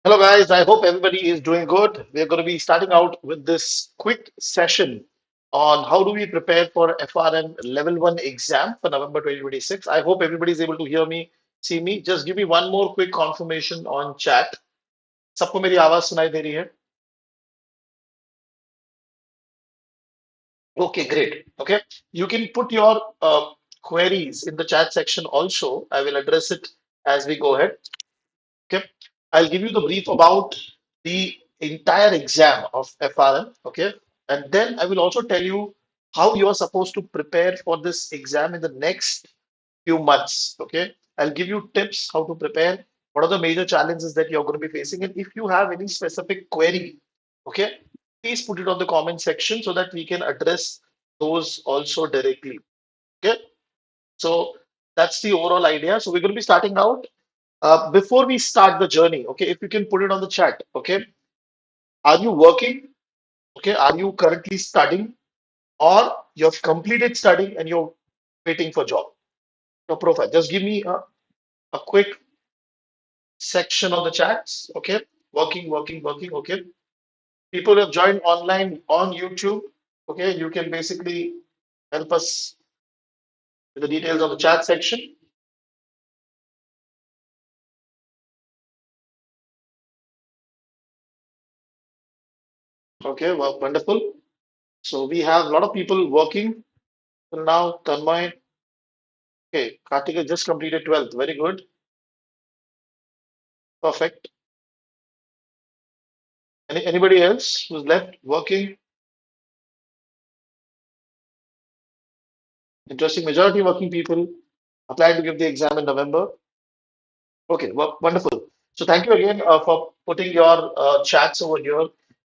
Hello, guys. I hope everybody is doing good. We're going to be starting out with this quick session on how do we prepare for FRM Level 1 exam for November 2026. I hope everybody is able to hear me, see me. Just give me one more quick confirmation on chat. सबको मेरी आवाज सुनाई दे रही है? Okay, great. Okay, you can put your queries in the chat section also. I will address it as we go ahead. Okay, I'll give you the brief about the entire exam of FRM. Okay, and then I will also tell you how you are supposed to prepare for this exam in the next few months. Okay, I'll give you tips how to prepare. What are the major challenges that you're going to be facing, and if you have any specific query, okay, please put it on the comment section so that we can address those also directly. Okay, so that's the overall idea. So we're going to be starting out before we start the journey, okay, if you can put it on the chat, okay, are you working? Okay, are you currently studying or you've completed studying and you're waiting for job? Your profile. Just give me a quick section on the chats, okay? Working, working, working, okay. People who have joined online on YouTube, okay, you can basically help us with the details of the chat section. Okay, well, wonderful. So we have a lot of people working till now. Tanmay, okay, Kartika just completed 12th. Very good. Perfect. Anybody else who's left working? Interesting. Majority working people applying to give the exam in November. Okay, well, wonderful. So thank you again for putting your chats over here.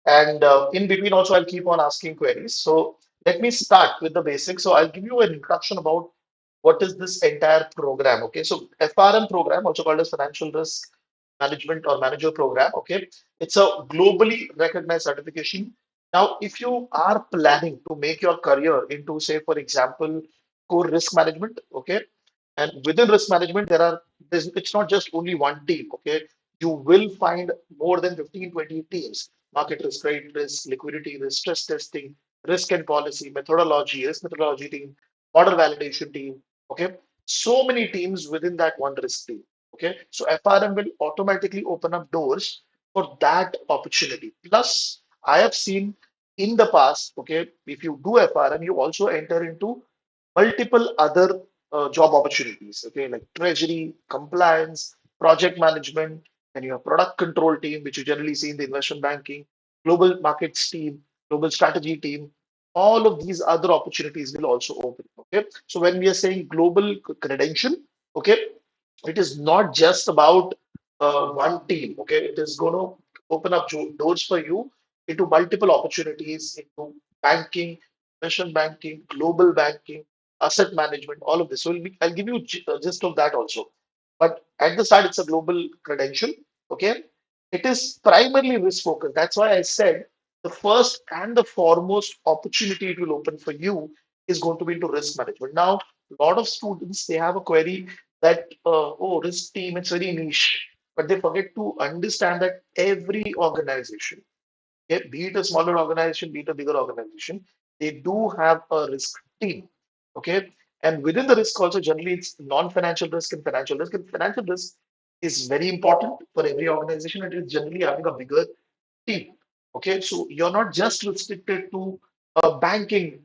And in between also, I'll keep on asking queries. So let me start with the basics. So I'll give you an introduction about what is this entire program. Okay, so FRM program, also called as Financial Risk Management or Manager Program. Okay, it's a globally recognized certification. Now, if you are planning to make your career into, say, for example, core risk management, okay, and within risk management, it's not just only one team, okay? You will find more than 15, 20 teams. Market risk, credit risk, liquidity risk, stress testing, risk and policy, methodology, risk methodology team, model validation team, okay? So many teams within that one risk team, okay? So FRM will automatically open up doors for that opportunity. Plus, I have seen in the past, okay, if you do FRM, you also enter into multiple other job opportunities, okay, like treasury, compliance, project management, and your product control team, which you generally see in the investment banking, global markets team, global strategy team. All of these other opportunities will also open. Okay, so when we are saying global credential, okay, it is not just about one team. Okay, it is going to open up doors for you into multiple opportunities into banking, investment banking, global banking, asset management, all of this. So I'll give you a gist of that also. But at the start, it's a global credential. Okay, it is primarily risk focused. That's why I said the first and the foremost opportunity it will open for you is going to be into risk management. Now, a lot of students they have a query that oh, risk team, it's very niche, but they forget to understand that every organization, okay, be it a smaller organization, be it a bigger organization, they do have a risk team. Okay. And within the risk also, generally it's non-financial risk and financial risk. And financial risk is very important for every organization. It is generally having a bigger team. Okay. So you're not just restricted to a banking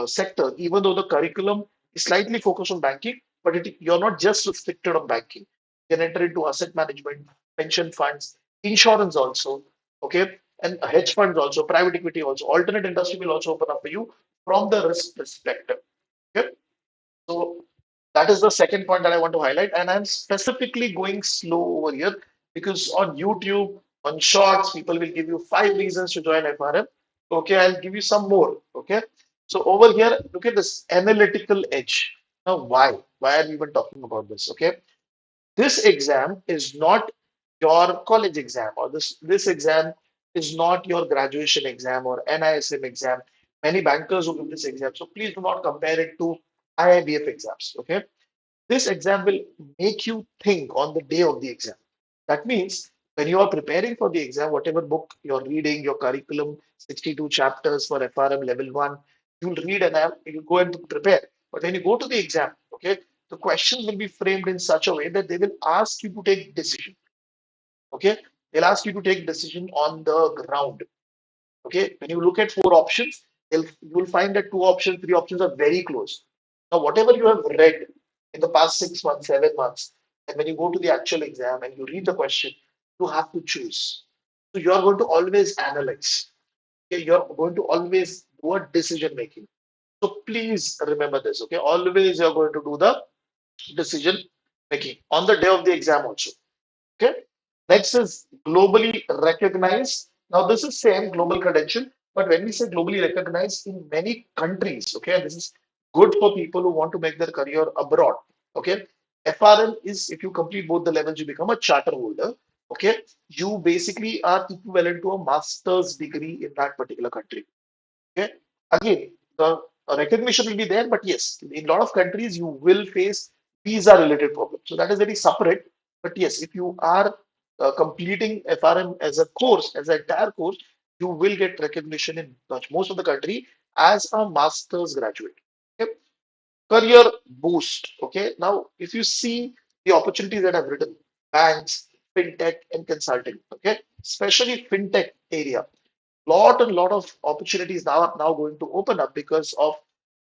sector, even though the curriculum is slightly focused on banking, but you're not just restricted on banking. You can enter into asset management, pension funds, insurance also. Okay, and hedge funds also, private equity also, alternate industry will also open up for you from the risk perspective. Okay, so that is the second point that I want to highlight, and I'm specifically going slow over here because on YouTube, on Shorts, people will give you 5 reasons to join FRM. Okay, I'll give you some more. Okay, so over here, look at this analytical edge. Now, why? Why are we even talking about this? Okay, this exam is not your college exam, or this exam is not your graduation exam or NISM exam. Many bankers will give this exam, so please do not compare it to IIBF exams. Okay, this exam will make you think on the day of the exam. That means When you are preparing for the exam, whatever book you're reading, your curriculum, 62 chapters for FRM level 1, you'll read and you go and prepare. But when you go to the exam, okay, the questions will be framed in such a way that they will ask you to take decision. Okay, they'll ask you to take decision on the ground. Okay, when you look at four options, you will find that two options, three options are very close. Now, whatever you have read in the past 6 months, 7 months, and when you go to the actual exam and you read the question, you have to choose. So you are going to always analyze. Okay, you're going to always do a decision making. So please remember this. Okay, always you're going to do the decision making on the day of the exam also. Okay. Next is globally recognized. Now, this is same global credential, but when we say globally recognized in many countries, okay, this is good for people who want to make their career abroad. Okay. FRM is if you complete both the levels, you become a charter holder. Okay. You basically are equivalent to a master's degree in that particular country. Okay. Again, the recognition will be there, but yes, in a lot of countries you will face visa related problems. So that is very separate. But yes, if you are completing FRM as a course, as an entire course, you will get recognition in most of the country as a master's graduate. Okay. Career boost. Okay. Now, if you see the opportunities that I've written, banks, fintech, and consulting. Okay. Especially fintech area lot of opportunities now are now going to open up because of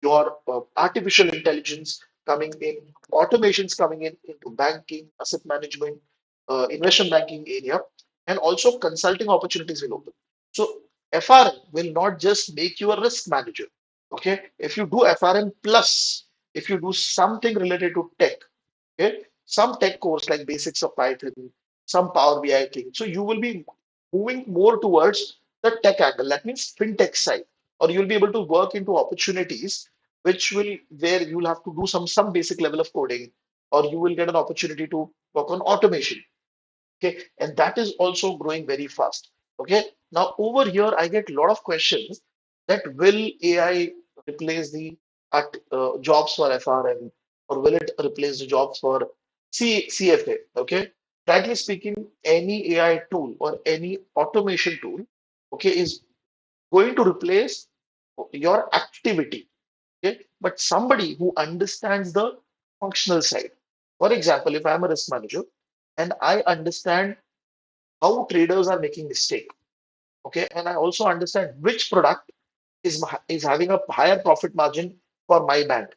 your artificial intelligence coming in, automations coming in into banking, asset management, investment banking area, and also consulting opportunities will open. So FRM will not just make you a risk manager. Okay, if you do FRM plus, if you do something related to tech, okay, some tech course like basics of Python, some Power BI thing. So you will be moving more towards the tech angle. That means fintech side, or you'll be able to work into opportunities which will where you'll have to do some basic level of coding, or you will get an opportunity to work on automation. Okay, and that is also growing very fast. Okay, now over here I get a lot of questions that will AI replace the jobs for FRM, or will it replace the jobs for CFA? Okay, frankly speaking, any AI tool or any automation tool, okay, is going to replace your activity. Okay, but somebody who understands the functional side. For example, if I'm a risk manager and I understand how traders are making mistake. Okay, and I also understand which product is having a higher profit margin for my bank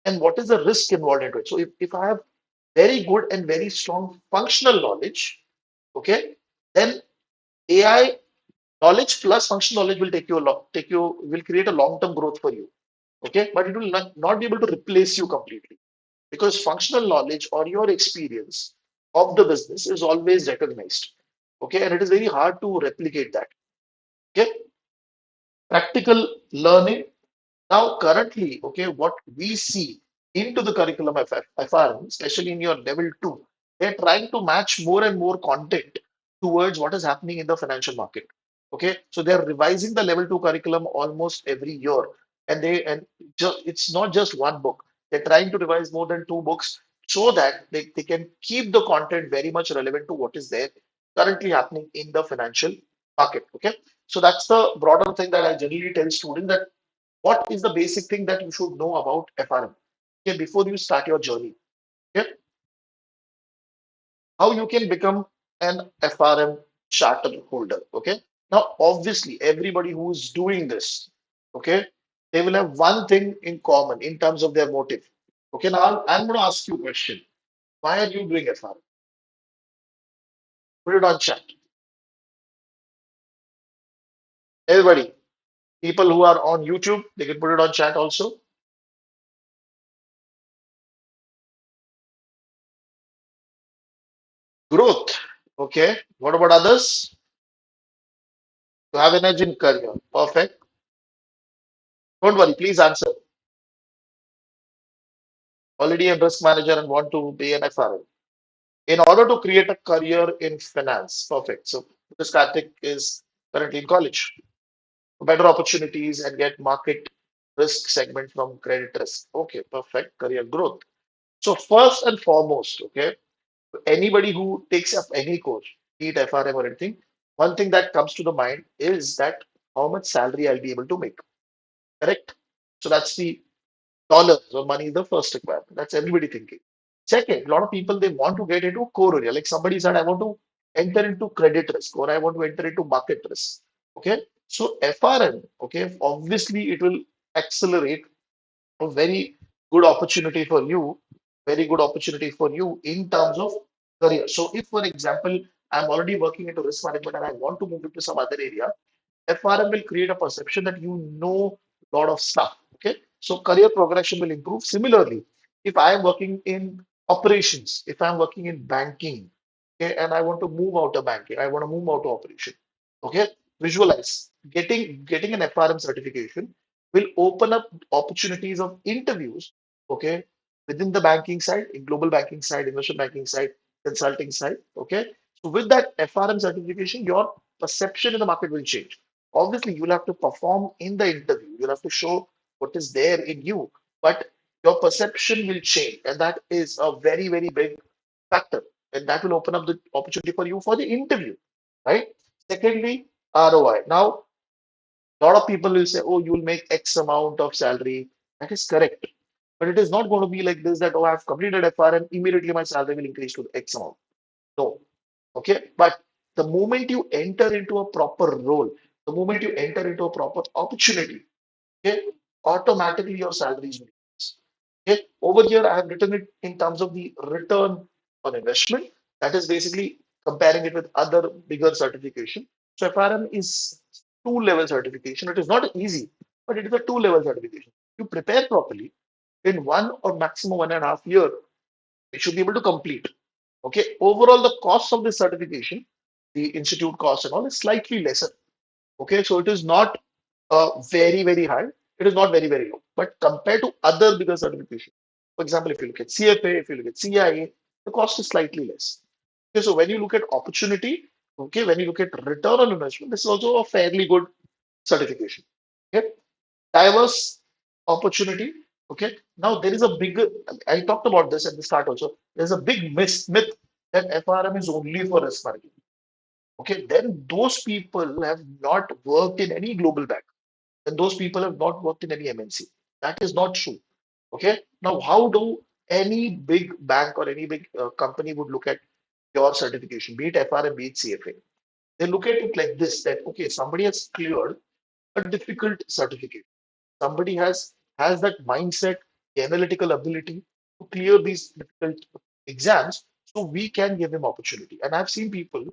and what is the risk involved into it. So if I have very good and very strong functional knowledge, okay, then AI knowledge plus functional knowledge will take you will create a long-term growth for you. Okay, but it will not be able to replace you completely because functional knowledge or your experience of the business is always recognized. Okay, and it is very hard to replicate that. Okay, practical learning. Now, currently, okay, what we see into the curriculum of FRM, especially in your level two, they're trying to match more and more content towards what is happening in the financial market. Okay, so they're revising the level two curriculum almost every year, and it's not just one book. They're trying to revise more than two books so that they can keep the content very much relevant to what is there currently happening in the financial market. Okay, so that's the broader thing that I generally tell students that what is the basic thing that you should know about FRM, okay, before you start your journey. Okay, how you can become an FRM charter holder. Okay, now obviously everybody who is doing this, okay, they will have one thing in common in terms of their motive. Okay, now I'm going to ask you a question. Why are you doing FRM? Put it on chat. Everybody, people who are on YouTube, they can put it on chat also. Growth. Okay, what about others? To have an edge in career. Perfect. Don't worry, please answer. Already a risk manager and want to be an FRM. In order to create a career in finance, perfect. So this Karthik is currently in college. Better opportunities and get market risk segment from credit risk. Okay, perfect. Career growth. So first and foremost, okay, anybody who takes up any course, be it FRM or anything, one thing that comes to the mind is that how much salary I'll be able to make. Correct? So that's the dollars or money is the first requirement. That's everybody thinking. Second, a lot of people they want to get into a core area. Like somebody said, I want to enter into credit risk or I want to enter into market risk. Okay. So FRM, okay, obviously it will accelerate a very good opportunity for you, very good opportunity for you in terms of career. So if, for example, I'm already working into risk management and I want to move into some other area, FRM will create a perception that you know a lot of stuff. Okay. So career progression will improve. Similarly, if I am working in operations, if I'm working in banking, okay, and I want to move out of banking, I want to move out of operation. Okay. Visualize getting an FRM certification will open up opportunities of interviews. Okay. Within the banking side, in global banking side, investment banking side, consulting side. Okay. So with that FRM certification, your perception in the market will change. Obviously, you'll have to perform in the interview. You'll have to show what is there in you, but your perception will change, and that is a very, very big factor, and that will open up the opportunity for you for the interview, right? Secondly, ROI. Now, a lot of people will say, "Oh, you'll make X amount of salary." That is correct, but it is not going to be like this. That, oh, I've completed FRM, immediately my salary will increase to X amount. No. Okay. But the moment you enter into a proper role, the moment you enter into a proper opportunity, okay, automatically your salaries will increase. Okay. Over here, I have written it in terms of the return on investment. That is basically comparing it with other bigger certification. So FRM is two-level certification. It is not easy, but it is a two-level certification. You prepare properly in 1 or maximum 1.5 year, you should be able to complete. Okay, overall, the cost of this certification, the institute cost and all, is slightly lesser. Okay, so it is not very, very high. It is not very, very low. But compared to other bigger certification, for example, if you look at CFA, if you look at CIA, the cost is slightly less. Okay, so when you look at opportunity, okay, when you look at return on investment, this is also a fairly good certification. Okay, diverse opportunity. Okay, now there is a big, I talked about this at the start also. There's a big myth that FRM is only for risk management. Okay, then those people have not worked in any global bank, and those people have not worked in any MNC. That is not true. Okay, now how do any big bank or any big company would look at your certification, be it FRM, be it CFA? They look at it like this: that okay, somebody has cleared a difficult certificate. Somebody has that mindset, the analytical ability to clear these difficult exams, so we can give him opportunity. And I've seen people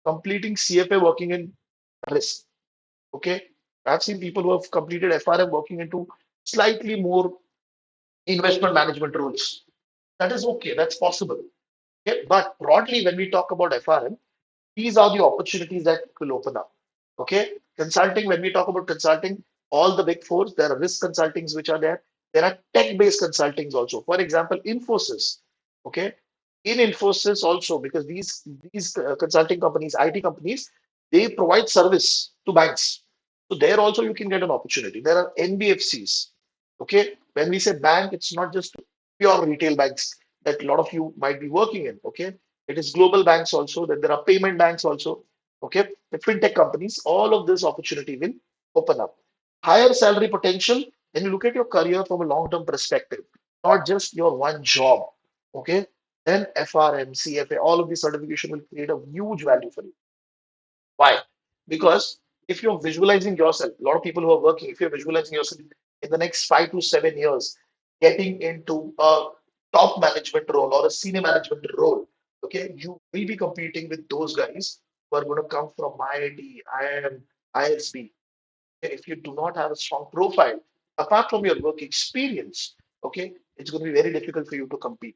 completing CFA working in risk. Okay, I've seen people who have completed FRM working into slightly more investment management roles. That is okay. That's possible. Okay, but broadly, when we talk about FRM, these are the opportunities that will open up. Okay. Consulting, when we talk about consulting, all the big fours, there are risk consultings which are there. There are tech-based consultings also. For example, Infosys. Okay. In Infosys also, because these consulting companies, IT companies, they provide service to banks. So there also you can get an opportunity. There are NBFCs. Okay. When we say bank, it's not just pure retail banks that a lot of you might be working in. Okay. It is global banks also, that there are payment banks also. Okay. The fintech companies, all of this opportunity will open up. Higher salary potential, when you look at your career from a long-term perspective, not just your one job. Okay. Then FRM, CFA, all of these certification will create a huge value for you. Why? Because if you're visualizing yourself, a lot of people who are working, if you're visualizing yourself in the next 5 to 7 years, getting into a top management role or a senior management role, okay, you will be competing with those guys who are going to come from IIT, IIM, ISB. Okay, if you do not have a strong profile, apart from your work experience, okay, it's going to be very difficult for you to compete.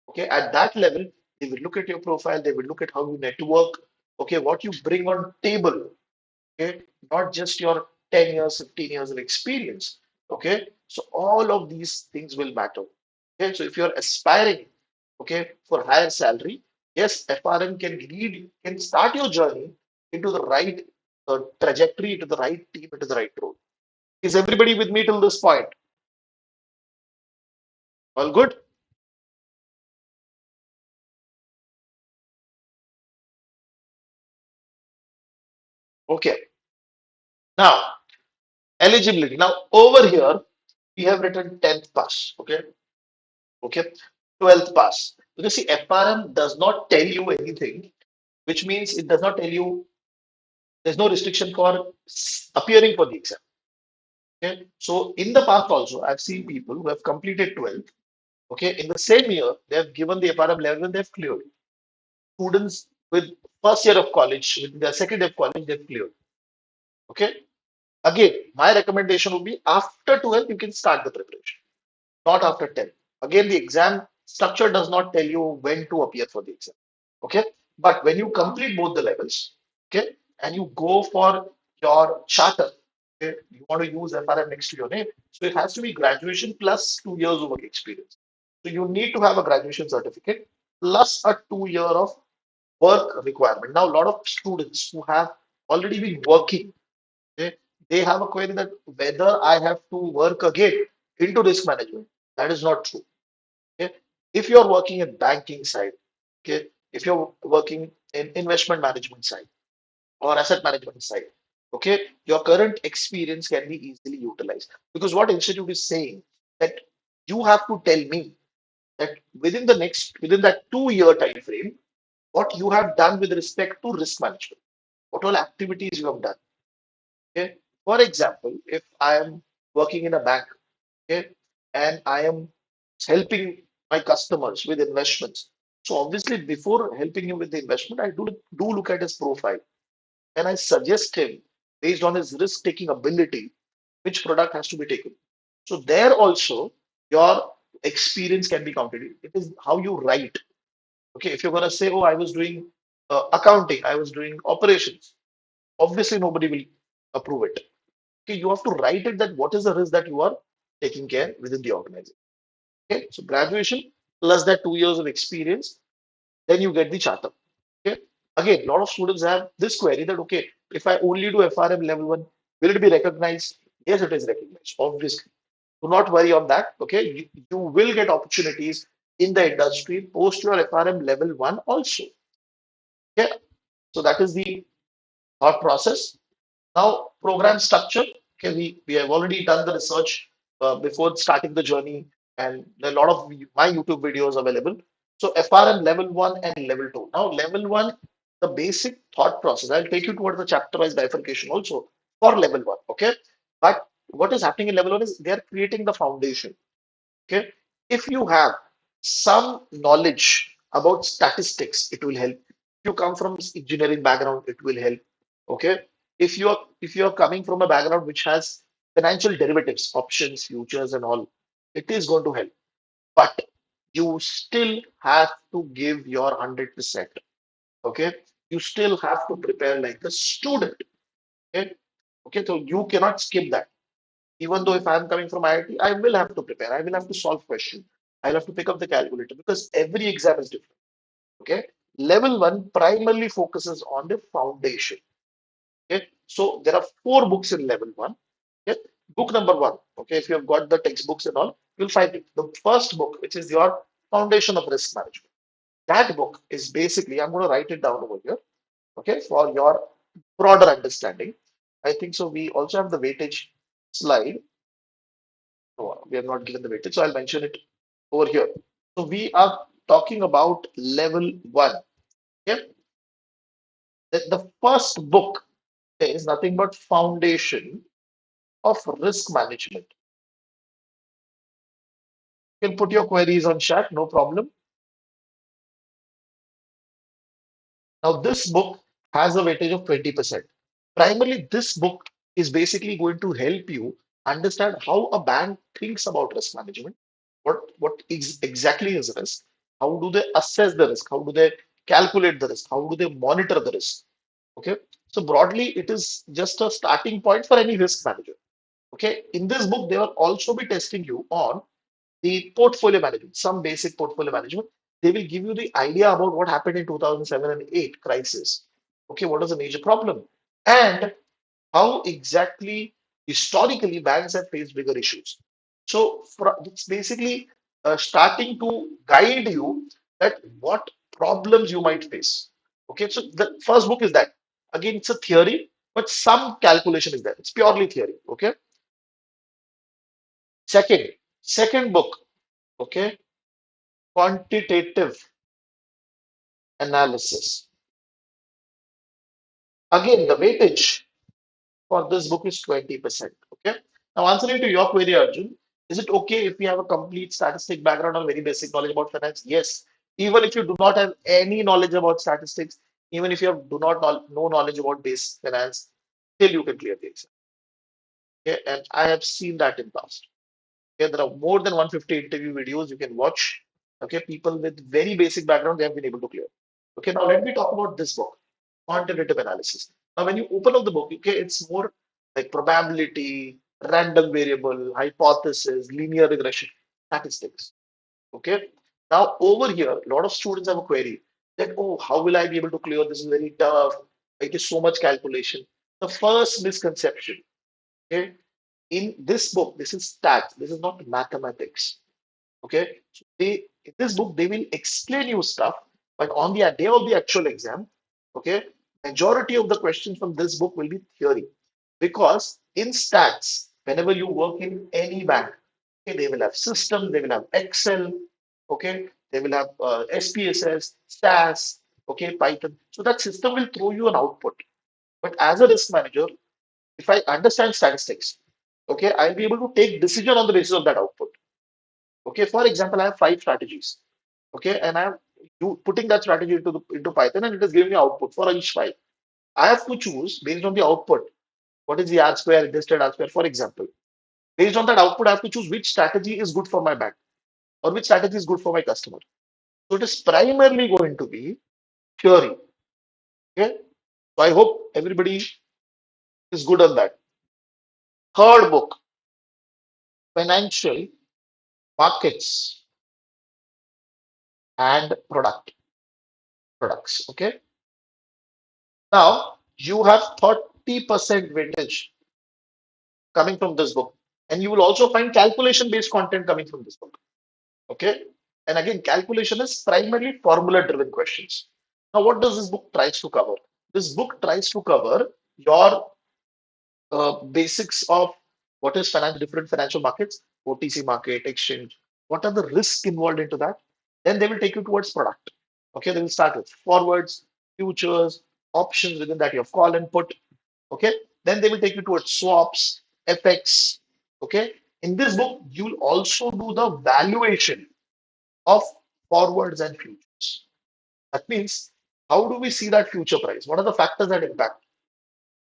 Okay, at that level, they will look at your profile, they will look at how you network, okay, what you bring on table, okay, not just your 10 years, 15 years of experience. Okay, so all of these things will matter. Okay, so if you're aspiring, okay, for higher salary, yes, FRM can lead, can start your journey into the right trajectory, into the right team, into the right role. Is everybody with me till this point? All good? Okay. Now, eligibility. Now, over here, we have written 10th pass. Okay. Okay. 12th pass. Because see, FRM does not tell you anything, which means it does not tell you there's no restriction for appearing for the exam. Okay. So, in the past also, I've seen people who have completed 12th. Okay. In the same year, they have given the FRM level and they've cleared. Students with first year of college, with their second year of college, they've cleared. Okay. Again, my recommendation would be after 12, you can start the preparation, not after 10. Again, the exam structure does not tell you when to appear for the exam. Okay. But when you complete both the levels, okay, and you go for your charter, okay, you want to use FRM next to your name. So it has to be graduation plus 2 years of work experience. So you need to have a graduation certificate plus a 2 year of work requirement. Now, a lot of students who have already been working, okay, they have a query that whether I have to work again into risk management. That is not true. Okay. If you're working in banking side, okay, if you're working in investment management side or asset management side, okay, your current experience can be easily utilized. Because what institute is saying that you have to tell me that within that 2 year time frame, what you have done with respect to risk management, what all activities you have done. Okay. For example, if I am working in a bank, okay, and I am helping my customers with investments. So obviously, before helping him with the investment, I do look at his profile and I suggest him based on his risk-taking ability, which product has to be taken. So there also, your experience can be counted. It is how you write. Okay, if you're gonna say, "Oh, I was doing accounting, I was doing operations," obviously nobody will approve it. Okay, you have to write it that what is the risk that you are taking care within the organization. Okay, so graduation plus that 2 years of experience, then you get the charter. Okay, again, a lot of students have this query that okay, if I only do FRM level one, will it be recognized? Yes, it is recognized, obviously. Do not worry on that. Okay, you will get opportunities in the industry post your FRM level one also. Okay, so that is the thought process. Now, program structure. Okay, we have already done the research before starting the journey, and there are a lot of my YouTube videos available. So, FRM level one and level two. Now, level one, the basic thought process. I'll take you towards the chapter-wise bifurcation also for level one. Okay, but what is happening in level one is they are creating the foundation. Okay, if you have some knowledge about statistics, it will help. If you come from engineering background, it will help. Okay, if you're coming from a background which has financial derivatives, options, futures, and all, it is going to help. But you still have to give your 100%. Okay, you still have to prepare like a student. Okay, okay, so you cannot skip that. Even though if I'm coming from IIT, I will have to prepare. I will have to solve questions. I'll have to pick up the calculator because every exam is different. Okay. Level one primarily focuses on the foundation. Okay. So there are four books in level one. Okay. Book number one. Okay. If you have got the textbooks and all, you'll find it. The first book, which is your foundation of risk management. That book is basically, I'm going to write it down over here. Okay. For your broader understanding. I think so. We also have the weightage slide. No, we have not given the weightage, so I'll mention it over here. So we are talking about level one. Okay, the first book is nothing but foundation of risk management. You can put your queries on chat, no problem. Now this book has a weightage of 20%. Primarily, this book is basically going to help you understand how a bank thinks about risk management. What is exactly is risk? How do they assess the risk? How do they calculate the risk? How do they monitor the risk? Okay. So broadly, it is just a starting point for any risk manager. Okay. In this book, they will also be testing you on the portfolio management, some basic portfolio management. They will give you the idea about what happened in 2007 and 8 crisis. Okay. What was the major problem? And how exactly historically banks have faced bigger issues. So it's basically starting to guide you that what problems you might face. Okay, so the first book is that. Again, it's a theory. but some calculation is there. It's purely theory. Okay. Second book. Okay. Quantitative analysis. Again, the weightage for this book is 20%. Okay. Now, answering to your query, Arjun, is it okay if we have a complete statistic background or very basic knowledge about finance? Yes. Even if you do not have any knowledge about statistics, even if you have do not know, no knowledge about base finance, still you can clear the exam. Okay. And I have seen that in past. Okay. There are more than 150 interview videos you can watch. Okay. People with very basic background, they have been able to clear. Okay. Now let me talk about this book, quantitative analysis. Now, when you open up the book, okay, it's more like probability, random variable, hypothesis, linear regression, statistics. Okay. Now, over here, a lot of students have a query that, oh, how will I be able to clear? This is very tough. It is so much calculation. The first misconception, okay, in this book, this is stats. This is not mathematics. Okay. So they in this book, they will explain you stuff, but on the day of the actual exam, okay, majority of the questions from this book will be theory. Because in stats, whenever you work in any bank, okay, they will have system, they will have Excel, okay, they will have SPSS, SAS, okay, Python. So that system will throw you an output. But as a risk manager, if I understand statistics, okay, I'll be able to take decision on the basis of that output. Okay, for example, I have five strategies. Okay, and I'm putting that strategy into Python, and it is giving me output for each file. I have to choose based on the output. What is the R square, adjusted R square, for example. Based on that output, I have to choose which strategy is good for my bank or which strategy is good for my customer. So it is primarily going to be theory. Okay, so I hope everybody is good on that. Third book, financial markets and products. Okay, now you have 30% weightage coming from this book. And you will also find calculation based content coming from this book. Okay. And again, calculation is primarily formula driven questions. Now, what does this book tries to cover? This book tries to cover your basics of what is different financial markets, OTC market, exchange, what are the risks involved into that. Then they will take you towards product. Okay, they will start with forwards, futures, options within that you have call and put. Okay, then they will take you towards swaps, FX. Okay, in this book, you'll also do the valuation of forwards and futures. That means, how do we see that future price? What are the factors that impact?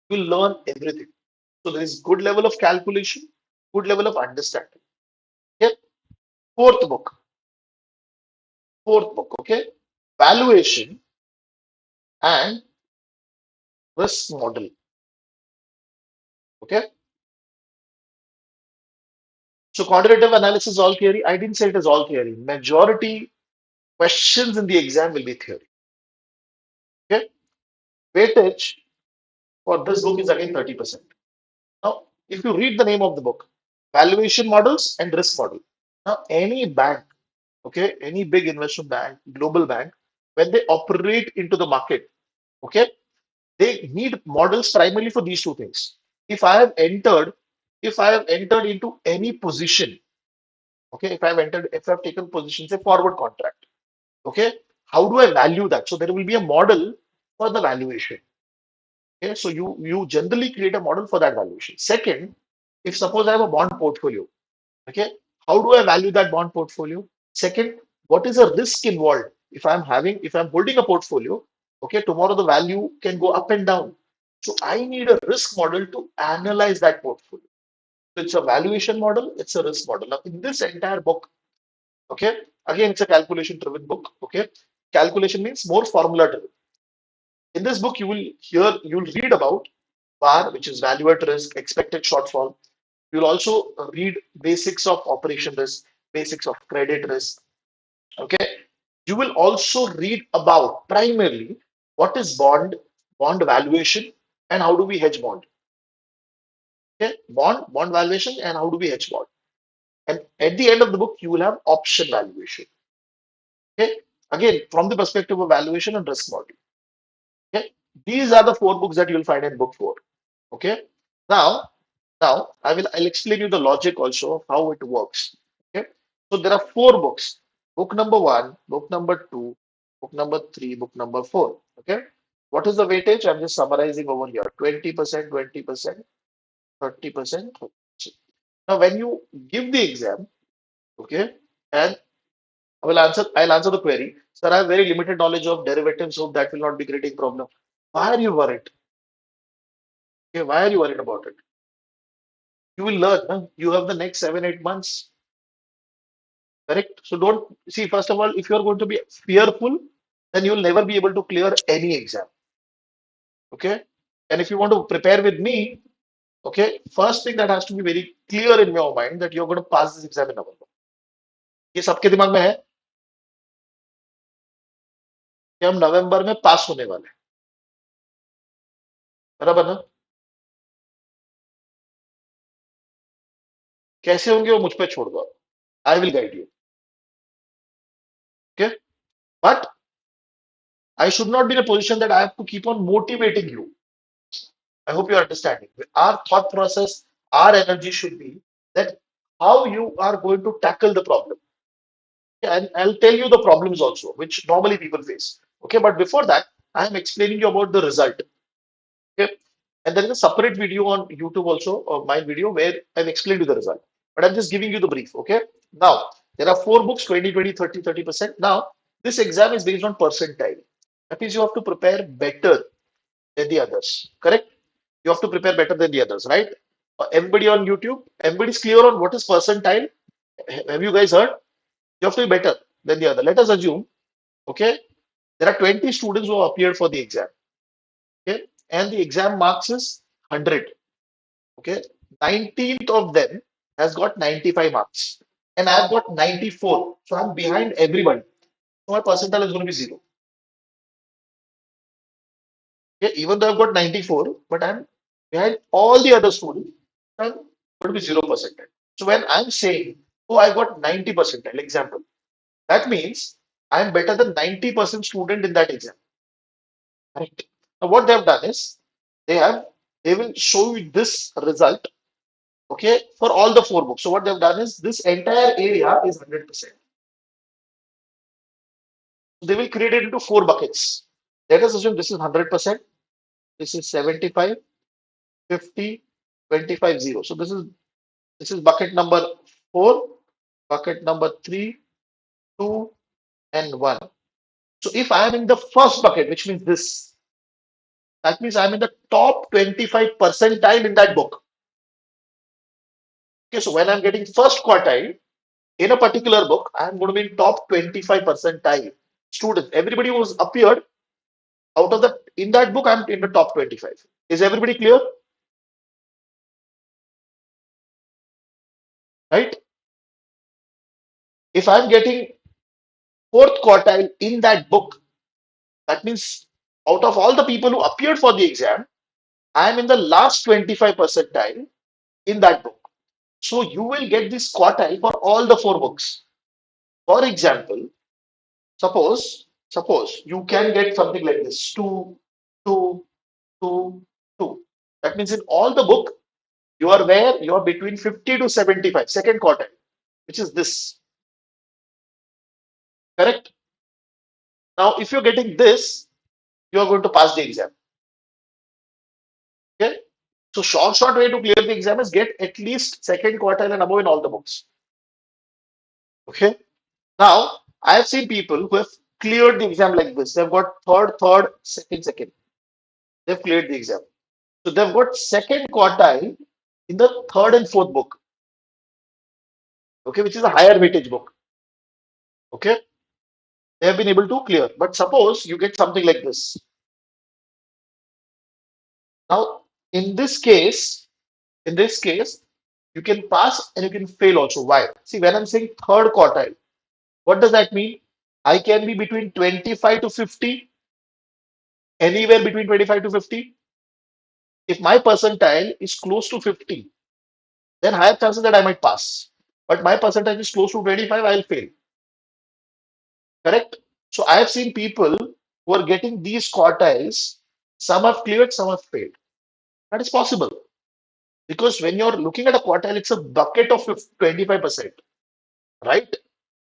You'll learn everything. So there is good level of calculation, good level of understanding. Okay, fourth book, okay, valuation and risk model. Okay, so quantitative analysis is all theory. I didn't say it is all theory. Majority questions in the exam will be theory. Okay, weightage for this book is again 30%. Now, if you read the name of the book, valuation models and risk model. Now, any bank, okay, any big investment bank, global bank, when they operate into the market, okay, they need models primarily for these two things. If I have entered, if I have entered into any position, okay, if I've taken position, say forward contract, okay, how do I value that? So there will be a model for the valuation. Okay, so you generally create a model for that valuation. Second, if suppose I have a bond portfolio, okay, how do I value that bond portfolio? Second, what is the risk involved? If I'm holding a portfolio, okay, tomorrow the value can go up and down. So I need a risk model to analyze that portfolio. So it's a valuation model, it's a risk model. Now, in this entire book, okay, again, it's a calculation driven book, okay. Calculation means more formula driven. In this book, you'll read about VAR, which is value at risk, expected shortfall. You'll also read basics of operation risk, basics of credit risk. Okay. You will also read about primarily what is bond valuation, and how do we hedge bond. Okay. Bond valuation, and how do we hedge bond. And at the end of the book, you will have option valuation. Okay. Again, from the perspective of valuation and risk model. Okay. These are the four books that you'll find in book four. Okay. Now, I'll explain you the logic also of how it works. Okay. So there are four books. Book number one, book number two, book number three, book number four. Okay. What is the weightage? I'm just summarizing over here. 20%, 20%, 30%. Now, when you give the exam, okay, and I'll answer the query. Sir, I have very limited knowledge of derivatives, so that will not be creating problem. Why are you worried? Okay, why are you worried about it? You will learn. Huh? You have the next 7, 8 months, correct? So don't see, first of all, if you're going to be fearful, then you'll never be able to clear any exam. Okay. And if you want to prepare with me, okay, first thing that has to be very clear in your mind that you're going to pass this exam in November. ये सबके दिमाग में है कि हम नवंबर में पास होने वाले हैं बराबर ना कैसे होंगे वो मुझ पे छोड़ दो I will guide you okay but I should not be in a position that I have to keep on motivating you. I hope you are understanding. Our thought process, our energy should be that how you are going to tackle the problem. And I'll tell you the problems also, which normally people face. Okay, but before that, I am explaining you about the result. Okay, and there is a separate video on YouTube also, or my video, where I've explained you the result. But I'm just giving you the brief. Okay, now there are four books 20, 20, 30, 30%. Now, this exam is based on percentile. That means you have to prepare better than the others. Correct? You have to prepare better than the others, right? Everybody on YouTube, everybody's clear on what is percentile. Have you guys heard? You have to be better than the other. Let us assume, okay, there are 20 students who have appeared for the exam, okay, and the exam marks is 100, okay. 19th of them has got 95 marks, and I've got 94, so I'm behind everybody. So my percentile is going to be zero. Okay, even though I've got 94, but I'm behind all the other students, I'm going to be 0%. So when I'm saying, oh, I got 90 percentile, example, that means I'm better than 90% student in that exam. Correct. Now what they have done is they will show you this result, okay, for all the four books. So what they've done is this entire area is 100%. They will create it into four buckets. Let us assume this is 100%, this is 75, 50, 25, 0. So this is bucket number four, bucket number three, two, and one. So if I am in the first bucket, which means this, that means I'm in the top 25 percentile in that book. Okay, so when I'm getting first quartile in a particular book, I'm going to be in top 25 percentile. Students, everybody who's appeared out of the in that book, I'm in the top 25. Is everybody clear? Right? If I'm getting fourth quartile in that book, that means out of all the people who appeared for the exam, I am in the last 25 percentile in that book. So you will get this quartile for all the four books. For example, suppose you can get something like this: two, two, two, two. That means in all the book, you are where you are between 50 to 75, second quartile, which is this. Correct? Now, if you're getting this, you are going to pass the exam. Okay? So short way to clear the exam is get at least second quartile and above in all the books. Okay? Now, I have seen people who have cleared the exam like this. They've got third, second, second. They've cleared the exam. So they've got second quartile in the third and fourth book. Okay, which is a higher weightage book. Okay, they have been able to clear. But suppose you get something like this. Now, in this case, you can pass and you can fail also. Why? See, when I'm saying third quartile, what does that mean? I can be between 25 to 50, anywhere between 25 to 50. If my percentile is close to 50, then higher chances that I might pass. But my percentage is close to 25, I'll fail. Correct? So I have seen people who are getting these quartiles, some have cleared, some have failed. That is possible because when you're looking at a quartile, it's a bucket of 25%, right?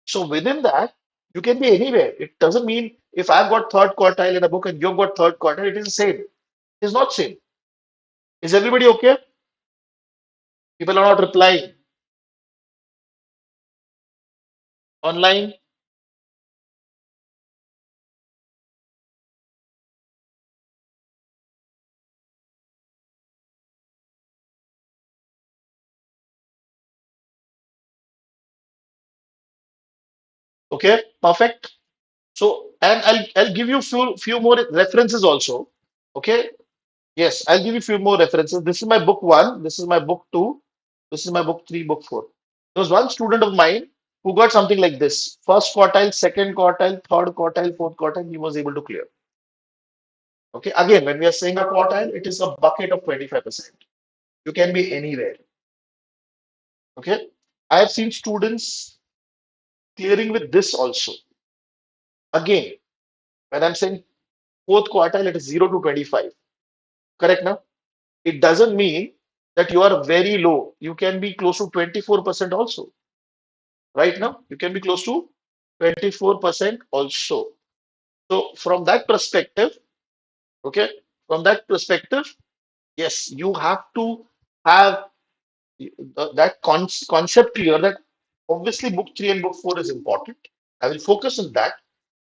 So within that, you can be anywhere. It doesn't mean if I've got third quartile in a book and you've got third quartile, it is the same. It is not same. Is everybody okay? People are not replying online. Okay, perfect. So, and I'll give you few more references also. Okay. Yes, I'll give you few more references. This is my book one. This is my book two. This is my book three, book four. There was one student of mine who got something like this: first quartile, second quartile, third quartile, fourth quartile. He was able to clear. Okay. Again, when we are saying a quartile, it is a bucket of 25%. You can be anywhere. Okay. I have seen students clearing with this also. Again, when I'm saying fourth quartile, it is 0 to 25. Correct now? It doesn't mean that you are very low. You can be close to 24% also. Right now, you can be close to 24% also. So from that perspective, okay, from that perspective, yes, you have to have that concept clear that obviously book three and book four is important. I will focus on that.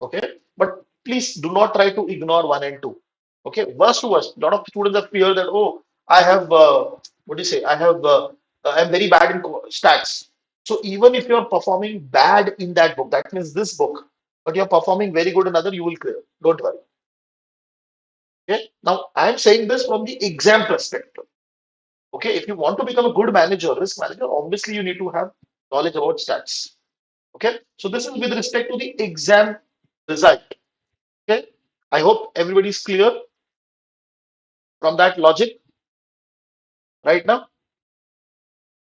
Okay. But please do not try to ignore one and two. Okay. Worst to worst, a lot of students have fear that, oh, I have, what do you say? I'm very bad in stats. So even if you're performing bad in that book, that means this book, but you're performing very good in other, you will clear. Don't worry. Okay. Now I'm saying this from the exam perspective. Okay, if you want to become a good manager, risk manager, obviously you need to have knowledge about stats. Okay, so this is with respect to the exam result. Okay, I hope everybody is clear from that logic right now.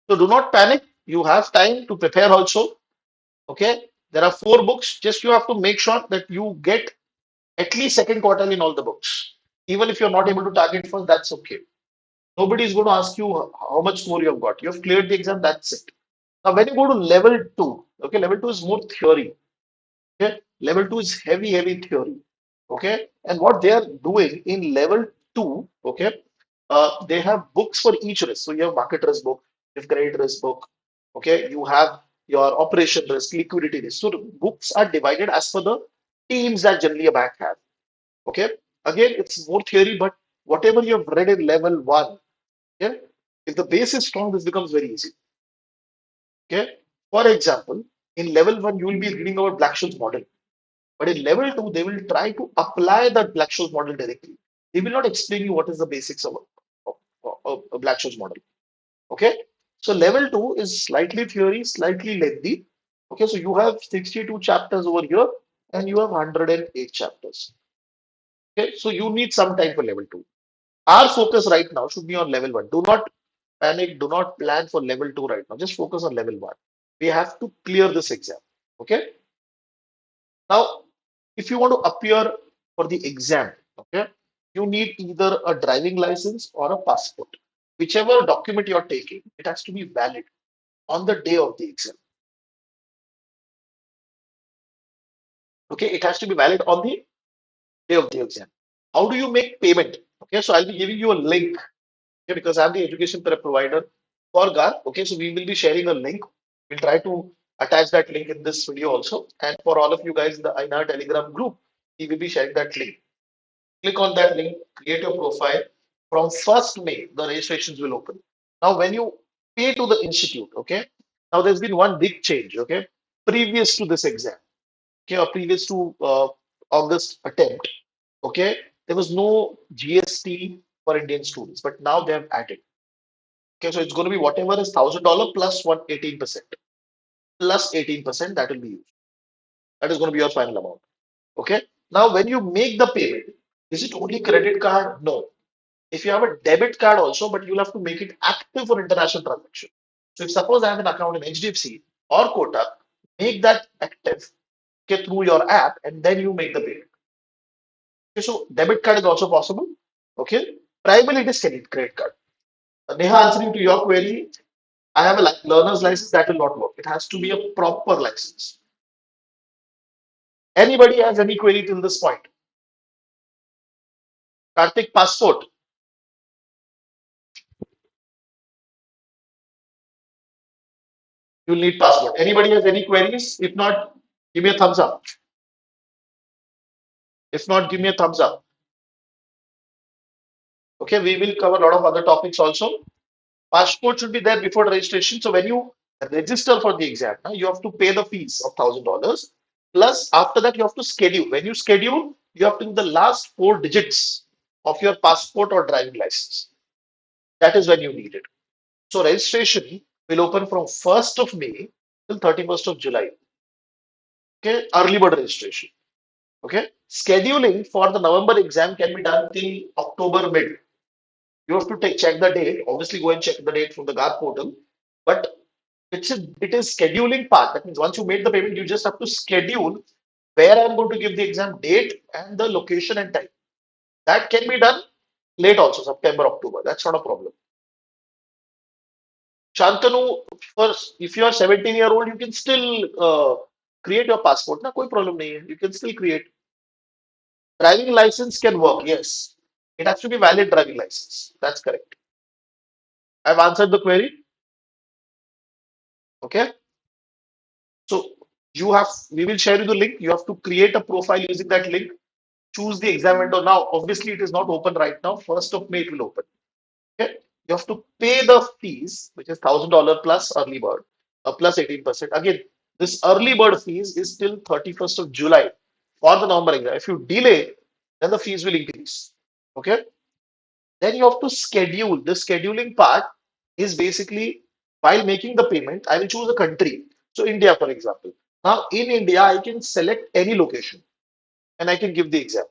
So do not panic. You have time to prepare also. Okay, there are four books. Just you have to make sure that you get at least second quartile in all the books. Even if you're not able to target first, that's okay. Nobody is going to ask you how much score you have got. You have cleared the exam, that's it. Now, when you go to level two, okay, level two is more theory. Okay, level two is heavy, heavy theory. Okay, and what they are doing in level two, okay, they have books for each risk. So you have market risk book, you have credit risk book. Okay, you have your operation risk, liquidity risk. So the books are divided as per the teams that generally a bank has. Okay, again, it's more theory, but whatever you have read in level one, okay, if the base is strong, this becomes very easy. Okay. For example, in level one, you will be reading about Black-Scholes model. But in level two, they will try to apply that Black-Scholes model directly. They will not explain you what is the basics of a Black-Scholes model. Okay. So level two is slightly theory, slightly lengthy. Okay. So you have 62 chapters over here and you have 108 chapters. Okay. So you need some time for level two. Our focus right now should be on level one. Do not panic. Do not plan for level two right now. Just focus on level one. We have to clear this exam. Okay. Now, if you want to appear for the exam, okay, you need either a driving license or a passport. Whichever document you're taking, it has to be valid on the day of the exam. Okay, it has to be valid on the day of the exam. How do you make payment? Okay, so I'll be giving you a link. Okay, because I'm the education provider for GAR. Okay, so we will be sharing a link. We'll try to attach that link in this video also. And for all of you guys in our Telegram group, we will be sharing that link. Click on that link, create your profile. From 1st May, the registrations will open. Now, when you pay to the institute, okay, now there's been one big change, okay, previous to this exam, okay, or previous to August attempt, okay, there was no GST for Indian students, but now they have added. Okay, so it's going to be whatever is $1,000 plus 118% plus 18% that will be used. That is going to be your final amount. Okay. Now, when you make the payment, is it only credit card? No. If you have a debit card also, but you'll have to make it active for international transaction. So if suppose I have an account in HDFC or Kotak, make that active, okay, through your app and then you make the payment. Okay, so debit card is also possible. Okay. Primarily it is credit card. Neha, answering to your query, I have a learner's license that will not work. It has to be a proper license. Anybody has any query till this point? Karthik, passport. You'll need passport. Anybody has any queries? If not, give me a thumbs up. If not, give me a thumbs up. Okay, we will cover a lot of other topics also. Passport should be there before registration. So when you register for the exam, now you have to pay the fees of $1,000. Plus, after that, you have to schedule. When you schedule, you have to do the last four digits of your passport or driving license. That is when you need it. So registration will open from 1st of May till 31st of July. Okay, early bird registration. Okay, scheduling for the November exam can be done till October mid. You have to check the date. Obviously, go and check the date from the GAR portal. But it is scheduling part. That means once you made the payment, you just have to schedule where I'm going to give the exam date and the location and time. That can be done late also, September, October. That's not a problem. Shantanu, first, if you are 17-year-old, you can still create your passport. Na koi problem nahi hai. You can still create. Driving license can work, yes. It has to be valid driving license. That's correct. I've answered the query. Okay. So we will share you the link. You have to create a profile using that link. Choose the exam window now. Obviously, it is not open right now. 1st of May, it will open. Okay. You have to pay the fees, which is $1,000 plus early bird, plus 18%. Again, this early bird fees is till 31st of July for the November exam. If you delay, then the fees will increase. Okay. Then you have to schedule. The scheduling part is basically while making the payment, I will choose a country. So India, for example. Now in India, I can select any location and I can give the exam.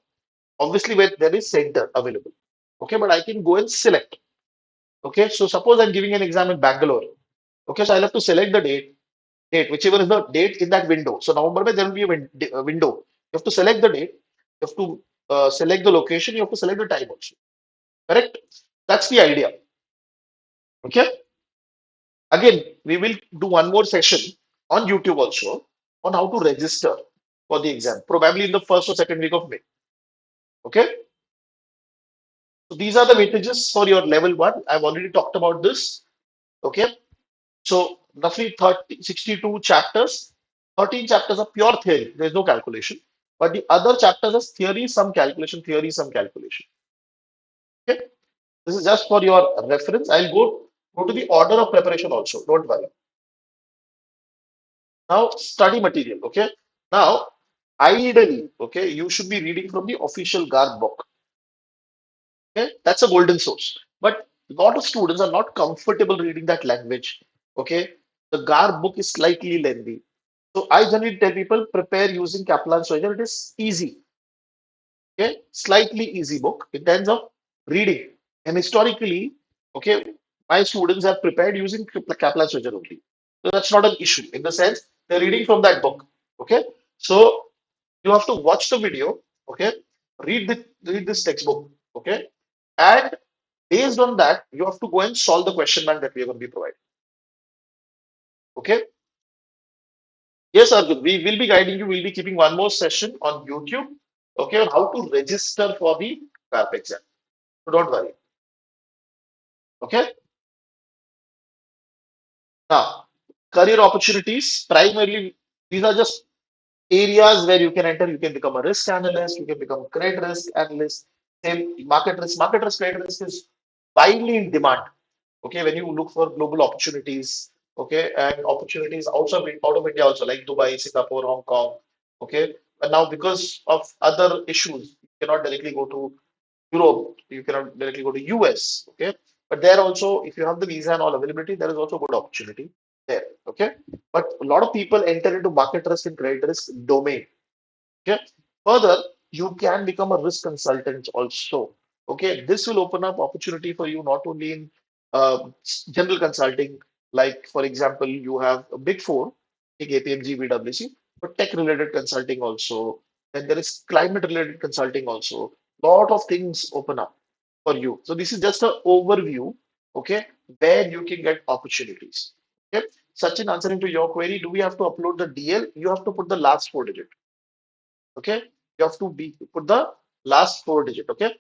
Obviously, where there is center available. Okay, but I can go and select. Okay, so suppose I'm giving an exam in Bangalore. Okay, so I'll have to select the whichever is the date in that window. So November, there will be a window. You have to select the date. You have to select the location. You have to select the time also. Correct? That's the idea. Okay. Again, we will do one more session on YouTube also on how to register for the exam, probably in the first or second week of May. Okay. So these are the weightages for your level one. I've already talked about this. Okay. So roughly 30, 62 chapters. 13 chapters are pure theory. There's no calculation. But the other chapters is theory, some calculation, theory, some calculation. Okay. This is just for your reference. I'll go to the order of preparation also. Don't worry. Now, study material. Okay. Now, ideally, okay, you should be reading from the official GAR book. Okay, that's a golden source. But a lot of students are not comfortable reading that language. Okay, the GAR book is slightly lengthy. So I generally tell people prepare using Kaplan's Wager. It is easy. Okay, slightly easy book in terms of reading. And historically, okay, my students have prepared using Kaplan's Wager only. So that's not an issue in the sense they're reading from that book. Okay, so you have to watch the video. Okay, read this textbook. Okay, and based on that, you have to go and solve the question bank that we are going to be providing. Okay. Yes, Arjun, we will be guiding you. We'll be keeping one more session on YouTube. Okay, on how to register for the PAP exam. So don't worry. Okay. Now, career opportunities. Primarily, these are just areas where you can enter. You can become a risk analyst. You can become a credit risk analyst. Same market risk. Market risk, credit risk is widely in demand. Okay, when you look for global opportunities, okay, and opportunities out of India also, like Dubai, Singapore, Hong Kong, okay. But now because of other issues, you cannot directly go to Europe, you cannot directly go to US, okay. But there also, if you have the visa and all availability, there is also good opportunity there, okay. But a lot of people enter into market risk and credit risk domain. Okay. Further, you can become a risk consultant also. Okay. This will open up opportunity for you not only in general consulting, like for example, you have a big four, like KPMG, PwC, but tech related consulting also. Then there is climate related consulting also. Lot of things open up for you. So this is just an overview. okay, where you can get opportunities. Okay. Sachin, answering to your query, do we have to upload the DL? You have to put the last four digit. Okay. You have to put the last four digit. Okay.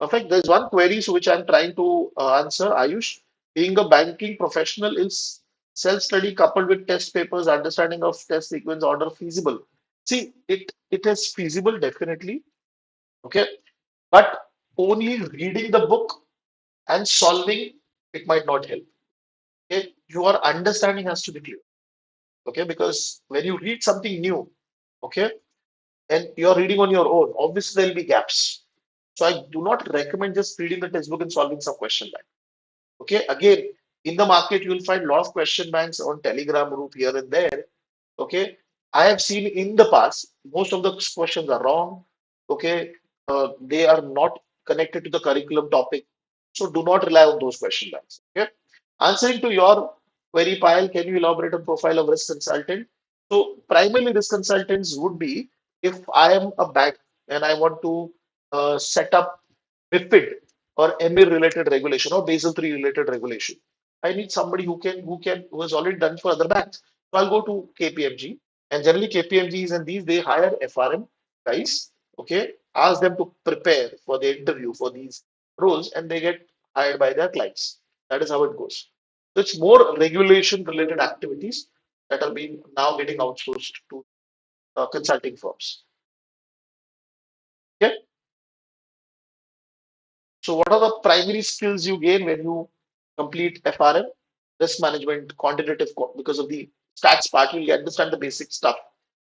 Perfect. There's one query so which I'm trying to answer, Ayush. Being a banking professional, is self-study coupled with test papers, understanding of test sequence order feasible? See, it is feasible definitely. Okay. But only reading the book and solving it might not help. Okay. Your understanding has to be clear. Okay. Because when you read something new, okay, and you're reading on your own, obviously there'll be gaps. So I do not recommend just reading the textbook and solving some question. Okay, again, in the market, you will find a lot of question banks on Telegram group here and there. Okay, I have seen in the past, most of the questions are wrong. Okay, they are not connected to the curriculum topic. So do not rely on those question banks. Okay, answering to your query pile, can you elaborate on profile of risk consultant? So primarily risk consultants would be if I am a bank and I want to set up MiFID or EMIR related regulation or Basel III related regulation. I need somebody who has already done for other banks. So I'll go to KPMG, and generally KPMGs and these they hire FRM guys. Okay, ask them to prepare for the interview for these roles, and they get hired by their clients. That is how it goes. So it's more regulation related activities that are being now getting outsourced to consulting firms. Okay. So what are the primary skills you gain when you complete FRM? Risk management, because of the stats part, you'll understand the basic stuff.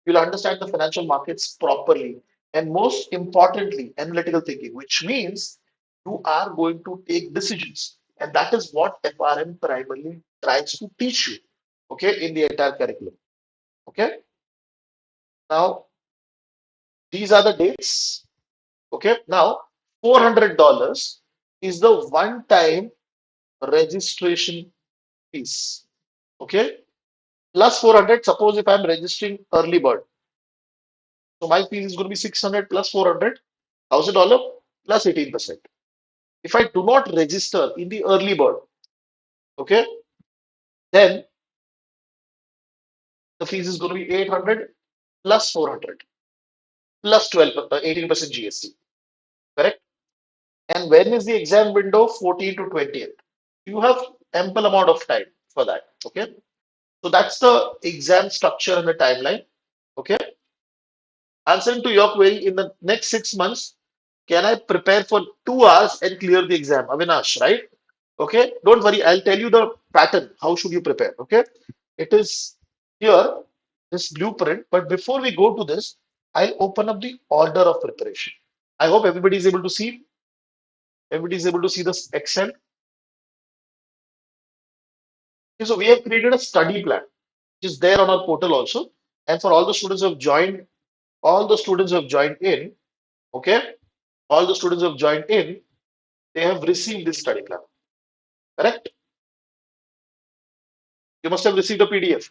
You'll understand the financial markets properly. And most importantly, analytical thinking, which means you are going to take decisions. And that is what FRM primarily tries to teach you, okay, in the entire curriculum. Okay. Now, these are the dates. Okay. Now, $400 is the one time registration fees. Okay. Plus 400. Suppose if I'm registering early bird, so my fee is going to be 600 plus 400, $1,000 plus 18%. If I do not register in the early bird, okay, then the fees is going to be 800 plus 400 plus 18% GST. Correct. And when is the exam window? 14 to 20th. You have ample amount of time for that. Okay. So that's the exam structure and the timeline. Okay. Answering to your query, in the next 6 months, can I prepare for 2 hours and clear the exam? Avinash, right? Okay, don't worry. I'll tell you the pattern. How should you prepare? Okay, it is here, this blueprint. But before we go to this, I'll open up the order of preparation. I hope everybody is able to see. Everybody is able to see this Excel. Okay, so we have created a study plan, which is there on our portal also. And for all the students who have joined, all the students who have joined in, okay, all the students who have joined in, they have received this study plan. Correct? You must have received a PDF.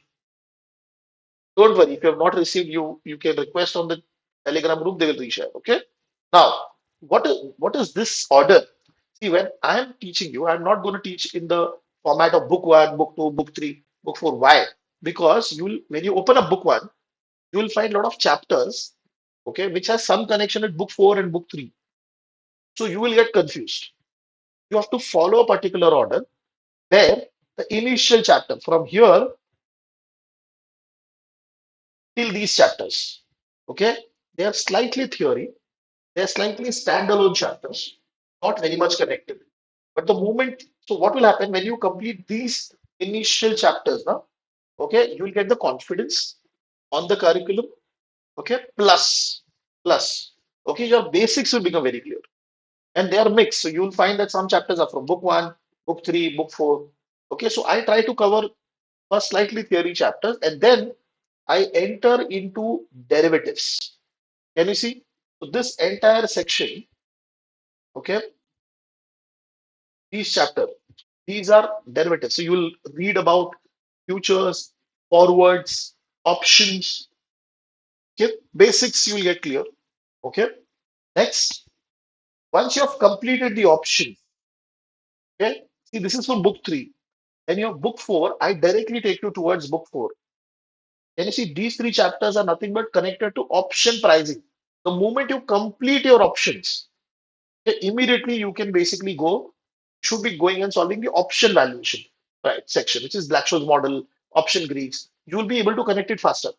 Don't worry, if you have not received, you can request on the Telegram group, they will reshare. Okay. Now, what is this order? See, when I am teaching you, I'm not going to teach in the format of book one, book two, book three, book four. Why? Because you'll when you open up book one, you will find a lot of chapters, okay, which has some connection with book four and book three. So you will get confused. You have to follow a particular order where the initial chapter from here till these chapters, okay, they are slightly theory, they are slightly standalone chapters, not very much connected. But the moment, so what will happen when you complete these initial chapters now? Okay, you will get the confidence on the curriculum. Okay, plus. Okay, your basics will become very clear, and they are mixed. So you will find that some chapters are from book one, book three, book four. Okay, so I try to cover first slightly theory chapters, and then I enter into derivatives. Can you see? So this entire section, okay, these chapter, these are derivatives. So you will read about futures, forwards, options. Okay, basics you will get clear. Okay, next, once you have completed the option, okay, See, this is from book three. And your book four, I directly take you towards book four. And you see, these three chapters are nothing but connected to option pricing. The moment you complete your options, okay, immediately you can basically go, should be going and solving the option valuation, right, section, which is Black-Scholes model, option Greeks. You will be able to connect it faster.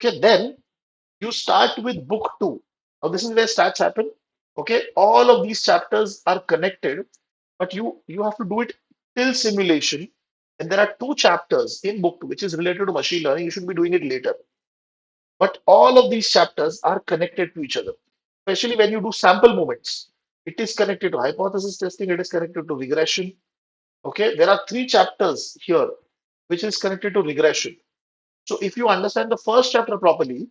Okay, then you start with book two. Now, this is where stats happen. Okay, all of these chapters are connected, but you have to do it till simulation. And there are two chapters in book two, which is related to machine learning. You should be doing it later. But all of these chapters are connected to each other, especially when you do sample movements. It is connected to hypothesis testing, it is connected to regression. Okay, there are three chapters here which is connected to regression. So if you understand the first chapter properly,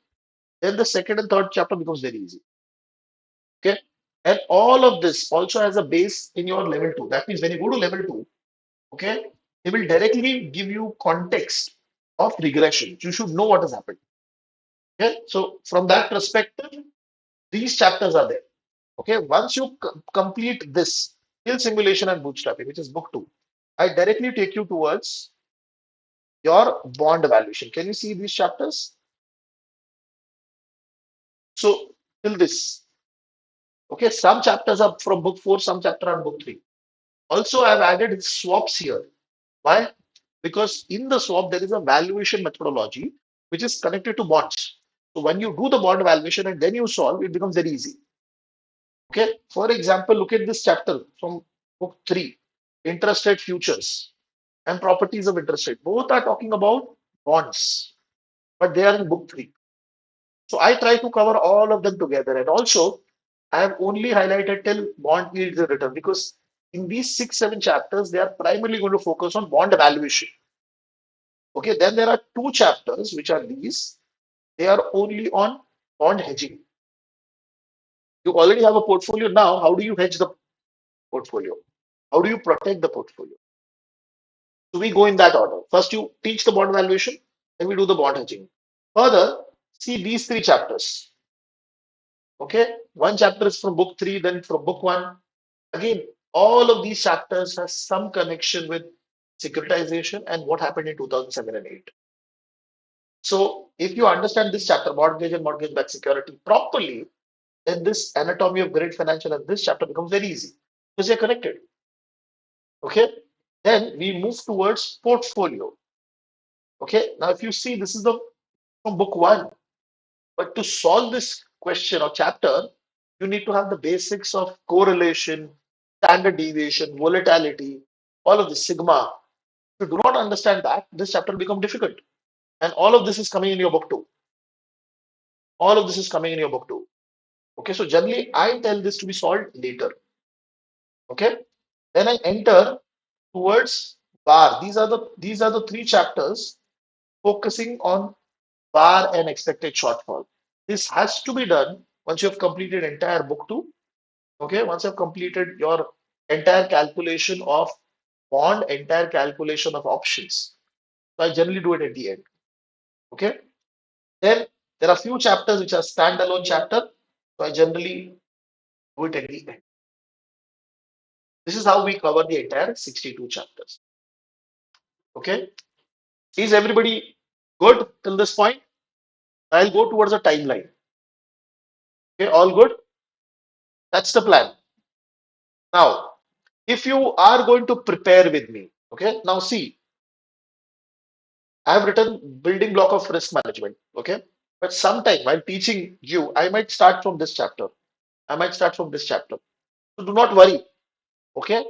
then the second and third chapter becomes very easy. Okay, and all of this also has a base in your level two. That means when you go to level two, okay, they will directly give you context of regression. You should know what has happened. Okay, so from that perspective, these chapters are there. Okay, once you complete this skill simulation and bootstrapping, which is book two, I directly take you towards your bond evaluation. Can you see these chapters? So till this, okay, some chapters are from book four, some chapter are book three. Also, I've added swaps here. Why? Because in the swap there is a valuation methodology which is connected to bonds. So when you do the bond evaluation and then you solve, it becomes very easy. Okay. For example, look at this chapter from book three, interest rate futures and properties of interest rate. Both are talking about bonds, but they are in book three. So I try to cover all of them together. And also, I have only highlighted till bond yields and return because in these six, seven chapters, they are primarily going to focus on bond evaluation. Okay, then there are two chapters which are these. They are only on bond hedging. You already have a portfolio now. How do you hedge the portfolio? How do you protect the portfolio? So we go in that order. First, you teach the bond valuation, then we do the bond hedging. Further, see these three chapters. Okay, one chapter is from book three, then from book one. Again, all of these chapters has some connection with securitization and what happened in 2007 and 8. So if you understand this chapter, mortgage and mortgage-backed security properly, then this anatomy of great financial and this chapter becomes very easy because they're connected. Okay. Then we move towards portfolio. Okay. Now, if you see, this is the from book one, but to solve this question or chapter, you need to have the basics of correlation, standard deviation, volatility, all of the sigma. If you do not understand that, this chapter will become difficult. And all of this is coming in your book two. All of this is coming in your book two. Okay, so generally I tell this to be solved later. Okay, then I enter towards bar. These are the three chapters focusing on bar and expected shortfall. This has to be done once you have completed entire book two. Okay, once you have completed your entire calculation of bond, entire calculation of options. So I generally do it at the end. Okay, then there are few chapters which are standalone chapter. So I generally do it at the end. This is how we cover the entire 62 chapters. Okay. Is everybody good till this point? I'll go towards a timeline. Okay, all good? That's the plan. Now, if you are going to prepare with me, okay, now see, I have written building block of risk management. Okay, but sometime while teaching you, I might start from this chapter. I might start from this chapter. So do not worry. Okay,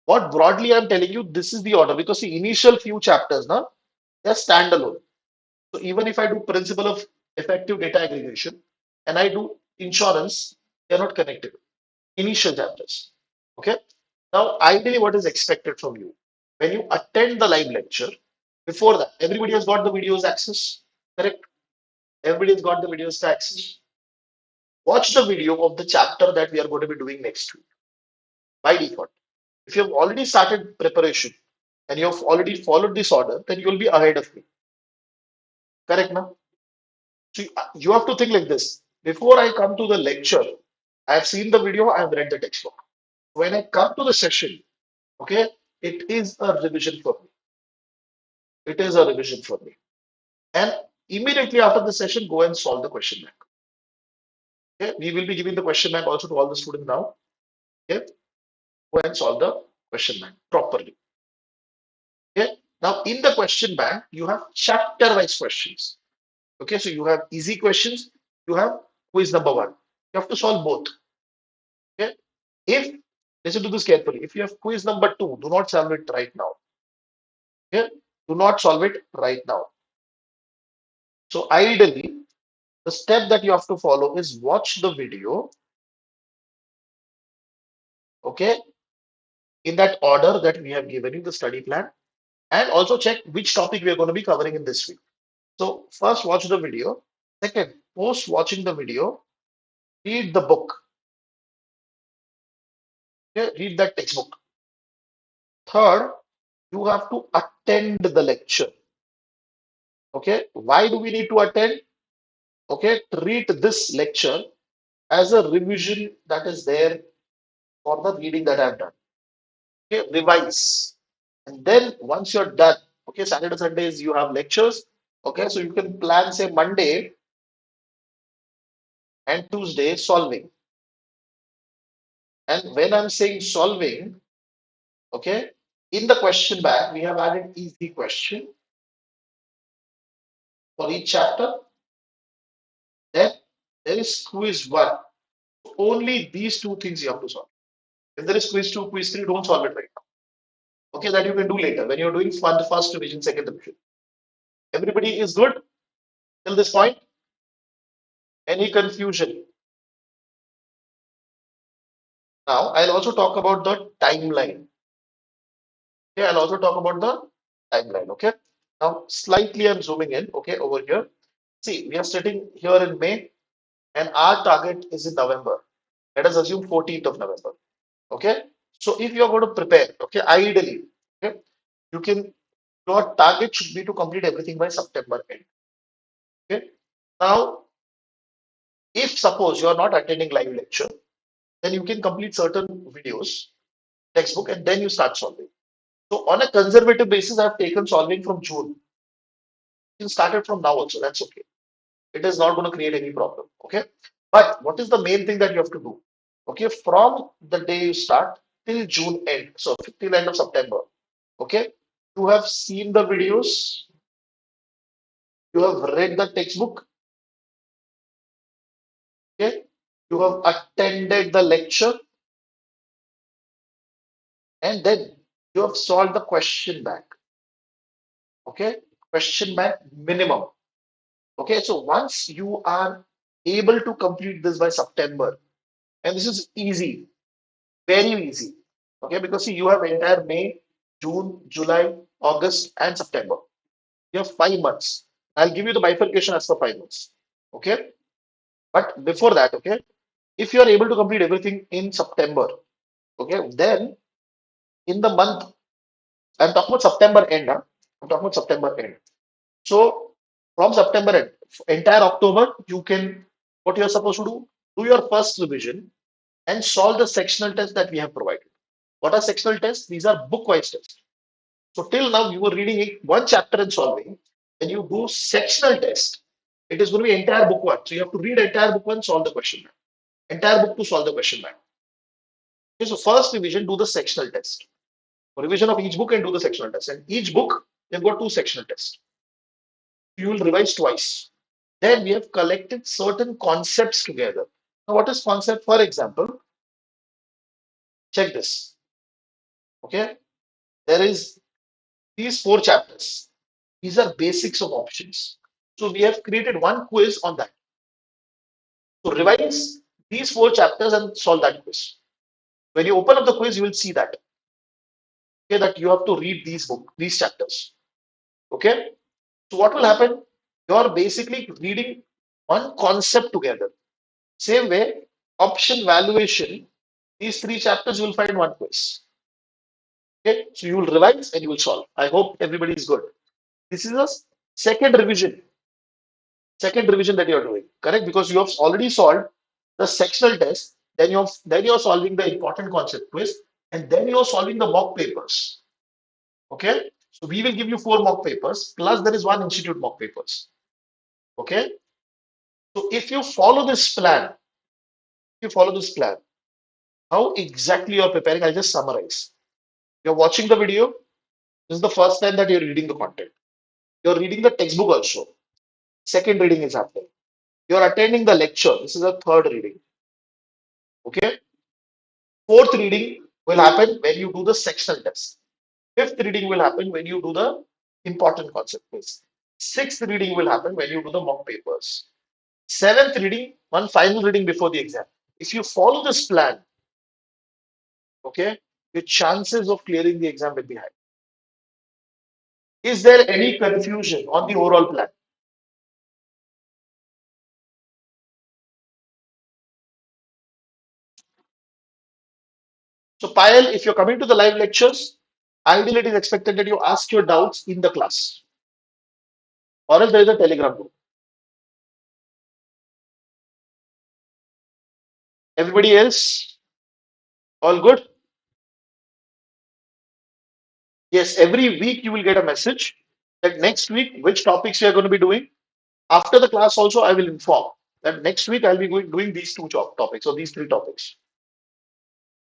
what broadly I'm telling you, this is the order because the initial few chapters, now they're standalone. So even if I do principle of effective data aggregation and I do insurance, they're not connected. Initial chapters. Okay. Now, ideally, what is expected from you when you attend the live lecture? Before that, everybody has got the videos access. Correct. Everybody has got the videos to access. Watch the video of the chapter that we are going to be doing next week by default. If you have already started preparation and you have already followed this order, then you will be ahead of me. Correct now? So you have to think like this. Before I come to the lecture, I have seen the video, I have read the textbook. When I come to the session, Okay, it is a revision for me. It is a revision for me. And immediately after the session, go and solve the question bank. Okay, we will be giving the question bank also to all the students now. Okay, go and solve the question bank properly. Okay, now in the question bank, you have chapter wise questions. Okay, so you have easy questions, you have quiz number one. You have to solve both. Okay, if listen to this carefully, if you have quiz number two, do not solve it right now. Okay, do not solve it right now. So ideally, the step that you have to follow is watch the video, okay, in that order that we have given you the study plan, and also check which topic we are going to be covering in this week. So first watch the video. Second, post watching the video, read the book. Okay, read that textbook. Third, you have to attend the lecture. Okay, why do we need to attend? Okay, treat this lecture as a revision that is there for the reading that I've done. Okay, revise. And then once you're done, okay, Saturday, Sundays, you have lectures. Okay, so you can plan, say, Monday and Tuesday solving. And when I'm saying solving, okay, in the question bank, we have added easy question for each chapter. Then there is quiz one. Only these two things you have to solve. If there is quiz two, quiz three, don't solve it right now. Okay, that you can do later when you're doing first revision, second revision. Everybody is good till this point? Any confusion? Now, I'll also talk about the timeline. Okay, I'll also talk about the timeline. Okay, now slightly I'm zooming in. Okay, over here. See, we are sitting here in May, and our target is in November. Let us assume 14th of November. Okay, so if you are going to prepare, okay, ideally, okay, you can your target should be to complete everything by September end. Okay, now if suppose you are not attending live lecture, then you can complete certain videos, textbook, and then you start solving. So on a conservative basis, I've taken solving from June. You can start it from now also. That's okay. It is not going to create any problem. Okay. But what is the main thing that you have to do? Okay. From the day you start till June end, so till end of September. Okay. You have seen the videos, you have read the textbook, okay. You have attended the lecture, and then you have solved the question bank. Okay. Question bank minimum. Okay. So once you are able to complete this by September, and this is easy, very easy. Okay, because see, you have entire May, June, July, August, and September. You have 5 months. I'll give you the bifurcation as for 5 months. Okay, but before that, okay, if you are able to complete everything in September, okay, then in the month, I'm talking about September end, huh? I'm talking about September end. So from September end, entire October, you can what you're supposed to do your first revision and solve the sectional test that we have provided. What are sectional tests? These are book-wise tests. So till now you were reading one chapter and solving. When you do sectional test, it is going to be entire book one. So you have to read entire book one, solve the question bank. Entire book to solve the question bank. Okay, so first revision, do the sectional test. Revision of each book and do the sectional test. And each book, they've got two sectional tests. You will revise twice. Then we have collected certain concepts together. Now, what is concept? For example, check this. Okay, there is these four chapters. These are basics of options. So we have created one quiz on that. So revise these four chapters and solve that quiz. When you open up the quiz, you will see that. Okay, that you have to read these chapters. Okay. So what will happen? You're basically reading one concept together. Same way, option valuation, these three chapters you will find one quiz. Okay, so you will revise and you will solve. I hope everybody is good. This is a second revision second revision that you're doing, correct? Because you have already solved the sectional test, then you're solving the important concept quiz. and then you're solving the mock papers. Okay, so we will give you 4 mock papers, plus there is one institute mock papers. Okay, so if you follow this plan, how exactly you're preparing, I'll just summarize. You're watching the video. This is the first time that you're reading the content. You're reading the textbook also. Second reading is happening. You're attending the lecture. This is a third reading. Okay. Fourth reading will happen when you do the sectional test. Fifth reading will happen when you do the important concept quiz. Sixth reading will happen when you do the mock papers. Seventh reading, one final reading before the exam. If you follow this plan, okay, your chances of clearing the exam will be high. Is there any confusion on the overall plan? So, Payal, if you're coming to the live lectures, ideally it is expected that you ask your doubts in the class, or else there is a Telegram group. Everybody else, all good? Yes, every week you will get a message that next week which topics you are going to be doing. After the class, also, I will inform that next week I'll be doing these two topics or these 3 topics.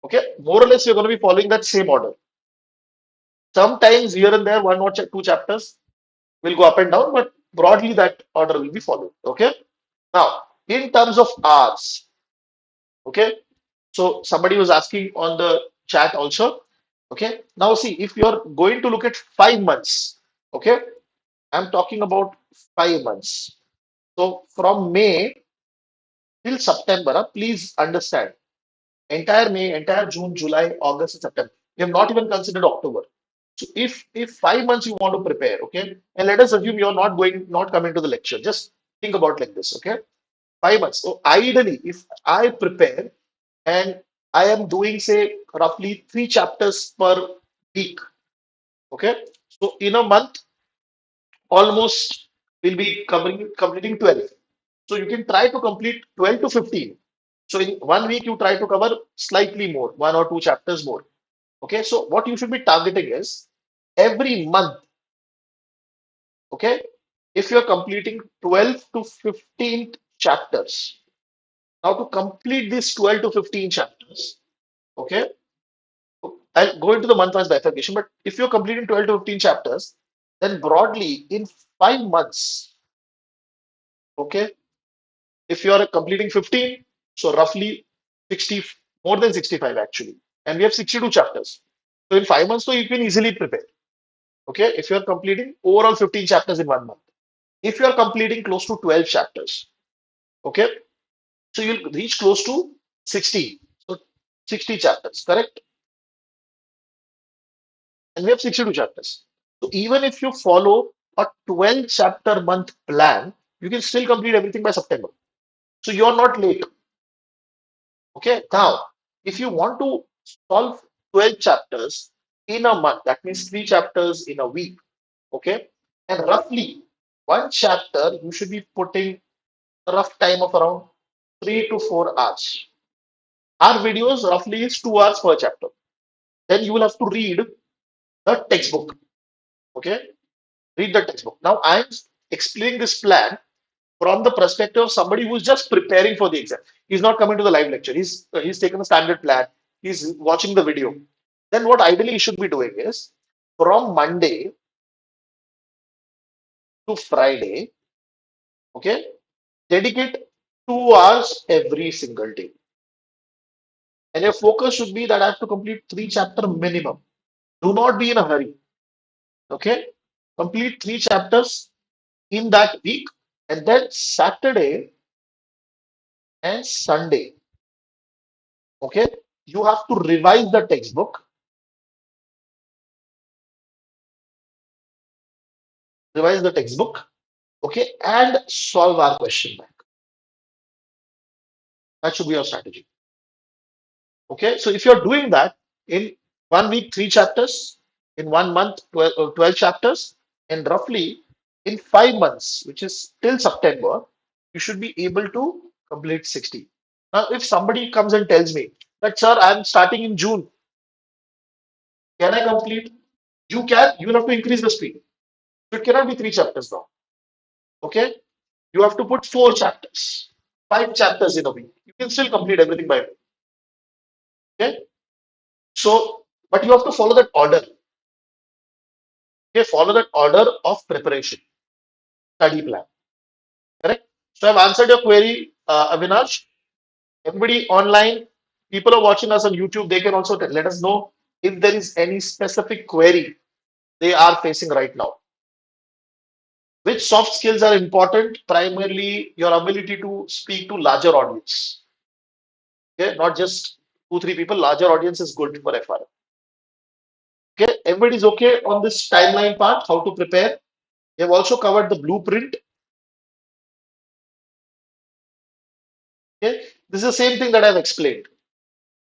Okay, more or less, you're going to be following that same order. Sometimes here and there, one or two chapters will go up and down, but broadly that order will be followed. Okay. Now, in terms of hours, okay. So somebody was asking on the chat also. Okay. Now see, if you're going to look at 5 months, okay, I'm talking about 5 months. So from May till September, please understand, entire May, entire June, July, August, and September. We have not even considered October. So if 5 months you want to prepare, okay, and let us assume you're not coming to the lecture. Just think about like this, okay? 5 months. So ideally, if I prepare and I am doing say roughly 3 chapters per week, okay. So in a month, almost will be covering completing 12. So you can try to complete 12 to 15. So in one week, you try to cover slightly more, 1 or 2 chapters more. Okay, so what you should be targeting is every month, okay, if you're completing 12 to 15 chapters. Now to complete these 12 to 15 chapters, okay, I'll go into the month-wise bifurcation, but if you're completing 12 to 15 chapters, then broadly in 5 months, okay, if you're completing 15, so roughly 60, more than 65 actually, and we have 62 chapters. So in 5 months, so you can easily prepare. Okay, if you're completing overall 15 chapters in one month, if you're completing close to 12 chapters, okay, so you'll reach close to 60. So 60 chapters, correct? And we have 62 chapters. So even if you follow a 12 chapter month plan, you can still complete everything by September. So you're not late. Okay. Now, if you want to solve 12 chapters in a month, that means 3 chapters in a week. Okay. And roughly one chapter, you should be putting a rough time of around 3 to 4 hours. Our videos roughly is 2 hours per chapter. Then you will have to read the textbook. Okay. Read the textbook. Now I'm explaining this plan from the perspective of somebody who's just preparing for the exam. He's not coming to the live lecture. He's taken a standard plan. He's watching the video. Then what ideally he should be doing is from Monday to Friday, okay, dedicate 2 hours every single day. And your focus should be that I have to complete 3 chapter minimum. Do not be in a hurry. Okay. Complete 3 chapters in that week. And then Saturday and Sunday, okay, you have to revise the textbook, revise the textbook, okay, and solve our question bank. That should be your strategy. Okay, so if you're doing that in one week, 3 chapters, in one month, 12 chapters, and roughly in 5 months, which is till September, you should be able to complete 60. Now, if somebody comes and tells me that, sir, I'm starting in June, Can I complete? You can. You will have to increase the speed. So it cannot be three chapters now. Okay. You have to put four chapters, five chapters in a week. You can still complete everything by week. Okay. So, but you have to follow that order. Okay. Follow that order of preparation, study plan. Correct. So I've answered your query, Avinash. Everybody online, people are watching us on YouTube. They can also let us know if there is any specific query they are facing right now. Which soft skills are important? Primarily, your ability to speak to larger audience. Okay, not just two, three people. Larger audience is good for FRM. Okay, everybody's okay on this timeline part, how to prepare. We have also covered the blueprint. Okay, this is the same thing that I've explained.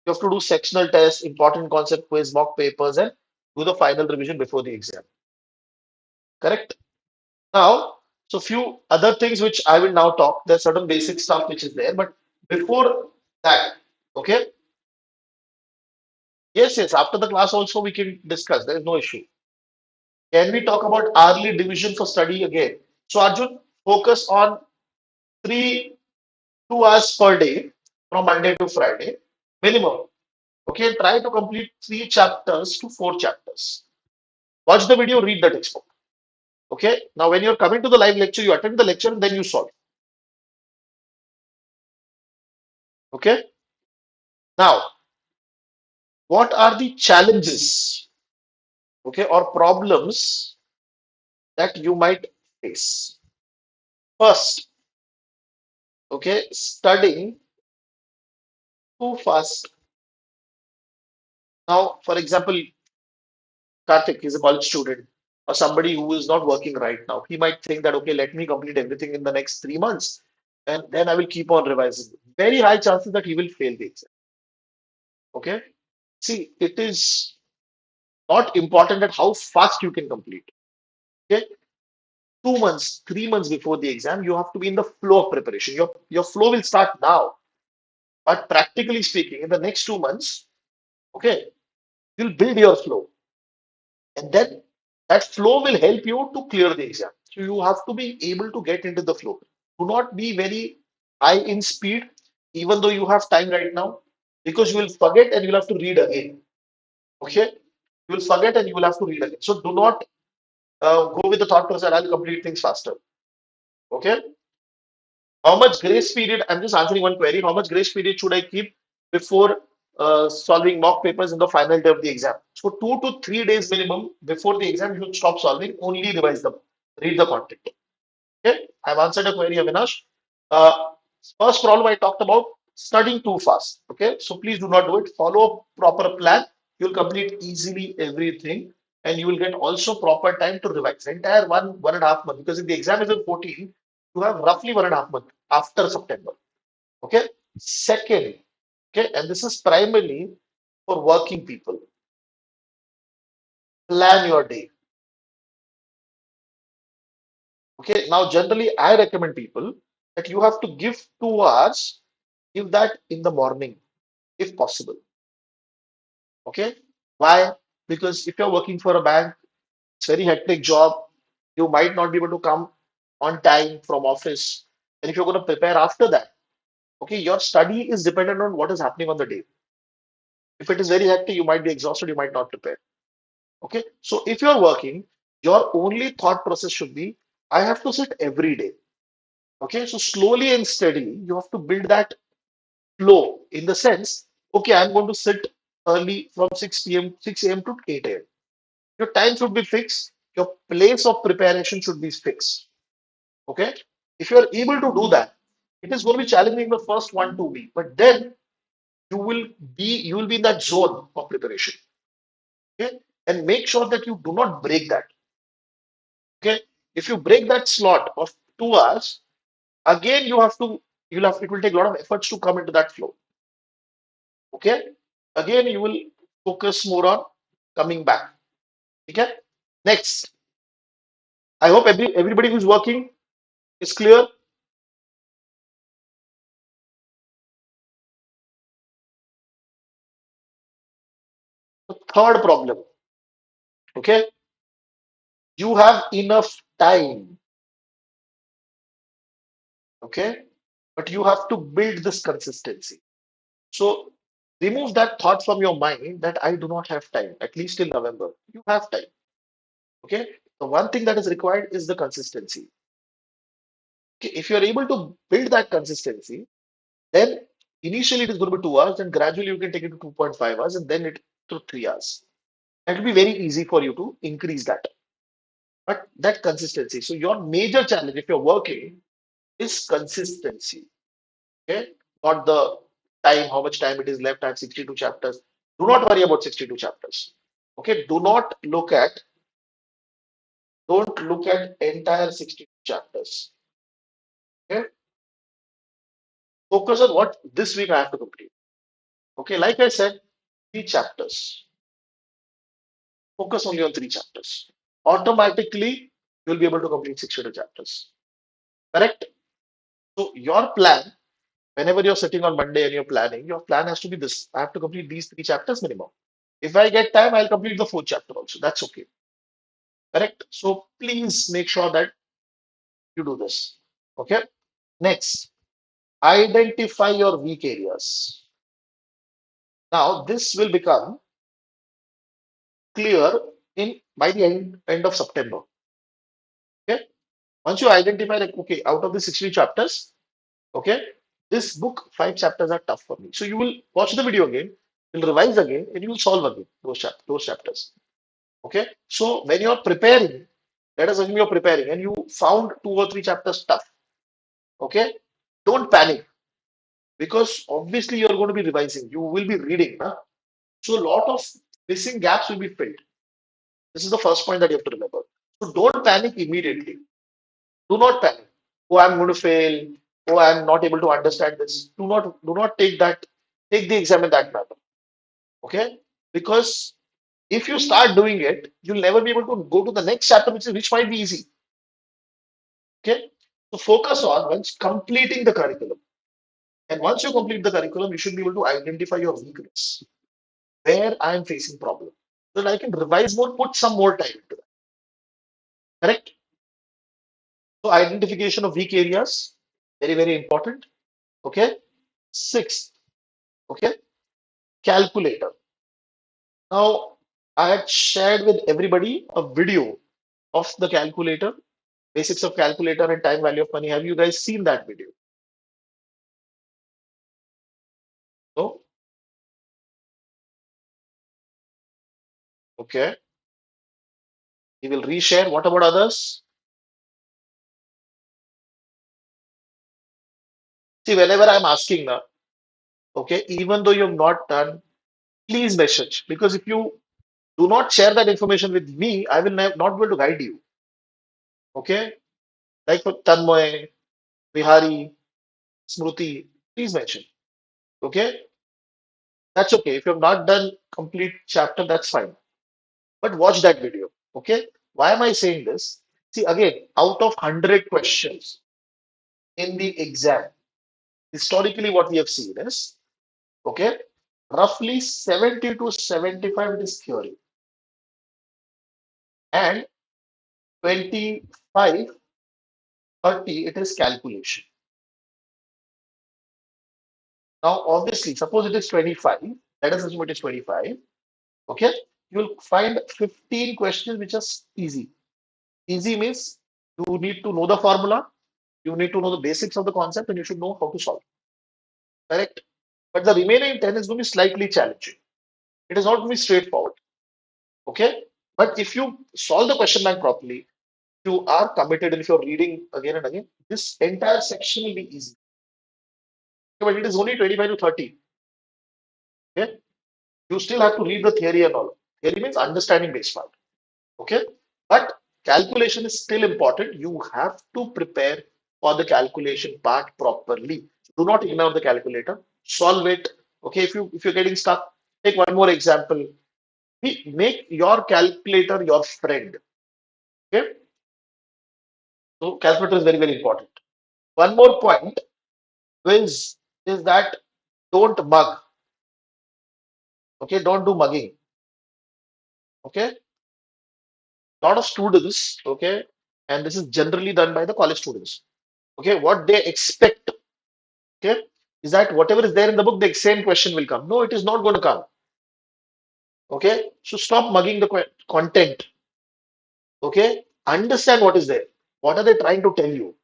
You have to do sectional tests, important concept quiz, mock papers, and do the final revision before the exam. Correct? Now, so few other things which I will now talk. There's certain basic stuff which is there, but before that, okay. Yes, yes. After the class also we can discuss. There is no issue. Can we talk about hourly division for study again? So Arjun, focus on 2 hours per day from Monday to Friday minimum. Okay, try to complete 3 chapters to 4 chapters. Watch the video, read the textbook. Okay. Now, when you're coming to the live lecture, you attend the lecture and then you solve. Okay. Now, what are the challenges? Okay, or problems that you might face? First, okay, studying too fast. Now, for example, Karthik is a college student or somebody who is not working right now. He might think that, okay, let me complete everything in the next 3 months and then I will keep on revising. Very high chances that he will fail the exam. Okay. See, it is not important at how fast you can complete. Okay. 2 months, 3 months before the exam, you have to be in the flow of preparation. Your flow will start now. But practically speaking, in the next 2 months, okay, you'll build your flow. And then that flow will help you to clear the exam. So you have to be able to get into the flow. Do not be very high in speed, even though you have time right now, because you will forget and you'll have to read again. Okay? You will forget and you will have to read again. So do not go with the thought process, I'll complete things faster. Okay? How much grace period? I'm just answering one query. How much grace period should I keep before solving mock papers in the final day of the exam? So 2 to 3 days minimum before the exam, you should stop solving. Only revise them. Read the content. Okay, I've answered a query, Avinash. Uh, First problem I talked about studying too fast. Okay, so please do not do it. Follow proper plan. You'll complete easily everything, and you will get also proper time to revise. Entire 1.5 month, because if the exam is in 14, you have roughly 1.5 month after September. Okay. Second, okay, and this is primarily for working people. Plan your day. Okay. Now, generally, I recommend people that you have to give 2 hours, give that in the morning if possible. Okay. Why? Because if you're working for a bank, it's very hectic job. You might not be able to come on time from office. And if you're going to prepare after that, okay, your study is dependent on what is happening on the day. If it is very hectic, you might be exhausted, you might not prepare. Okay. So if you're working, your only thought process should be, I have to sit every day. Okay. So slowly and steadily, you have to build that flow in the sense, okay, I'm going to sit early from 6 p.m., 6 a.m. to 8 a.m. Your time should be fixed. Your place of preparation should be fixed. Okay. If you're able to do that, it is going to be challenging the first 1 2 weeks, but then you will be in that zone of preparation. Okay. And make sure that you do not break that. Okay. If you break that slot of 2 hours, again it will take a lot of efforts to come into that flow. Okay. Again, you will focus more on coming back. Okay. Next, I hope everybody who's working is clear. The third problem. Okay, you have enough time. Okay, but you have to build this consistency. So remove that thought from your mind that I do not have time, at least till November. You have time. Okay, the one thing that is required is the consistency. Okay, if you are able to build that consistency, then initially it is going to be 2 hours, and gradually you can take it to 2.5 hours, and then it to 3 hours. It will be very easy for you to increase that. But that consistency. So your major challenge, if you're working, is consistency. Okay, not the time, how much time it is left. I have 62 chapters. Do not worry about 62 chapters. Okay, don't look at entire 62 chapters. Okay, focus on what this week I have to complete. Okay, like I said, 3 chapters. Focus only on 3 chapters. Automatically, you'll be able to complete 62 chapters. Correct? So your plan, whenever you're sitting on Monday and you're planning, your plan has to be this. I have to complete these 3 chapters minimum. If I get time, I'll complete the fourth chapter also. That's okay. Correct? So please make sure that you do this. Okay. Next, identify your weak areas. Now, this will become clear in by the end of September. Okay. Once you identify, like, okay, out of the 60 chapters, okay, this book, 5 chapters are tough for me. So you will watch the video again, you'll revise again, and you will solve again those chapters. Okay. So when you're preparing, let us assume you're preparing and you found 2 or 3 chapters tough. Okay. Don't panic because obviously you're going to be revising. You will be reading. Huh? So a lot of missing gaps will be filled. This is the first point that you have to remember. So don't panic immediately. Do not panic. Oh, I'm going to fail. Oh, I'm not able to understand this. Do not take the exam in that manner. Okay? Because if you start doing it, you'll never be able to go to the next chapter, which might be easy. Okay? So focus on once completing the curriculum. And once you complete the curriculum, you should be able to identify your weakness, where I am facing problem. So that I can revise more, put some more time into that. Correct? So identification of weak areas, very, very important. Okay. Sixth, okay, calculator. Now, I had shared with everybody a video of the calculator, basics of calculator and time value of money. Have you guys seen that video? No? Okay. We will reshare. What about others? See, whenever I'm asking now, okay, even though you have not done, please message because if you do not share that information with me, I will not be able to guide you. Okay. Like for Tanmoy, Vihari, Smruti, please mention. Okay. That's okay. If you have not done complete chapter, that's fine. But watch that video. Okay. Why am I saying this? See, again, out of 100 questions in the exam, historically, what we have seen is, okay, roughly 70 to 75 it is theory, and 25, 30 it is calculation. Now, obviously, suppose it is 25, let us assume it is 25, okay, you will find 15 questions which are easy. Easy means you need to know the formula, you need to know the basics of the concept, and you should know how to solve. Correct? But the remaining 10 is going to be slightly challenging. It is not going to be straightforward. Okay? But if you solve the question bank properly, you are committed, and if you're reading again and again, this entire section will be easy. Okay, but it is only 25 to 30. Okay? You still have to read the theory and all. Theory means understanding based part. Okay? But calculation is still important. You have to prepare for the calculation part properly. Do not ignore the calculator. Solve it. Okay, if you're getting stuck, take one more example. Make your calculator your friend. Okay, so calculator is very, very important. One more point is that don't mug. Okay, don't do mugging. Okay, lot of students, okay, and this is generally done by the college students. Okay, what they expect, okay, is that whatever is there in the book, the same question will come. No, it is not going to come. Okay, so stop mugging the content. Okay, understand what is there. What are they trying to tell you?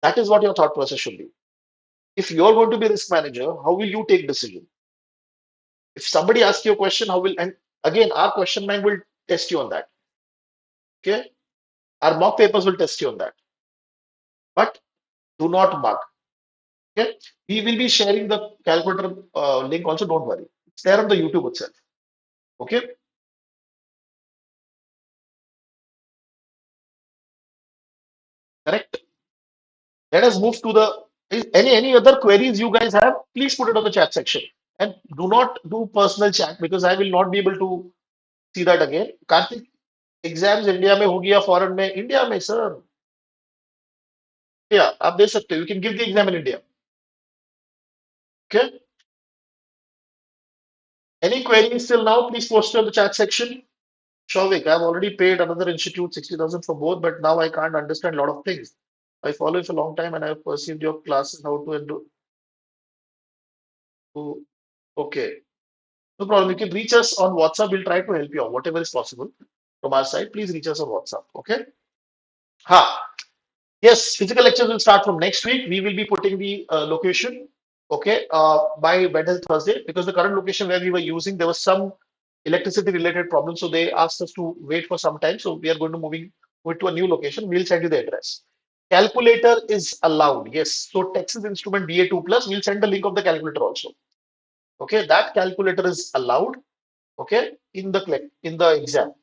That is what your thought process should be. If you're going to be a risk manager, how will you take decision? If somebody asks you a question, how will, and again, our question bank will test you on that. Okay, our mock papers will test you on that. But do not mug. Okay, we will be sharing the calculator link also. Don't worry, it's there on the YouTube itself. Okay, correct. Let us move to the any other queries you guys have. Please put it on the chat section, and do not do personal chat because I will not be able to see that again. Karthik, exams India में हो गया foreign में India में sir या आप दे सकते हो you can give the exam in India okay any queries till now please post in the chat section Shavik, I've already paid another institute 60,000 for both, but now I can't understand a lot of things. I follow you for a long time and I've perceived your classes how to do. Okay, no problem. You can reach us on WhatsApp. We'll try to help you out, whatever is possible from our side. Please reach us on WhatsApp. Okay. Ha. Yes, physical lectures will start from next week. We will be putting the location, okay, by Wednesday, Thursday, because the current location where we were using, there was some electricity related problem. So they asked us to wait for some time. So we are going to move to a new location. We'll send you the address. Calculator is allowed. Yes. So Texas Instrument BA2 plus, we'll send the link of the calculator also. Okay. That calculator is allowed. Okay. In the exam.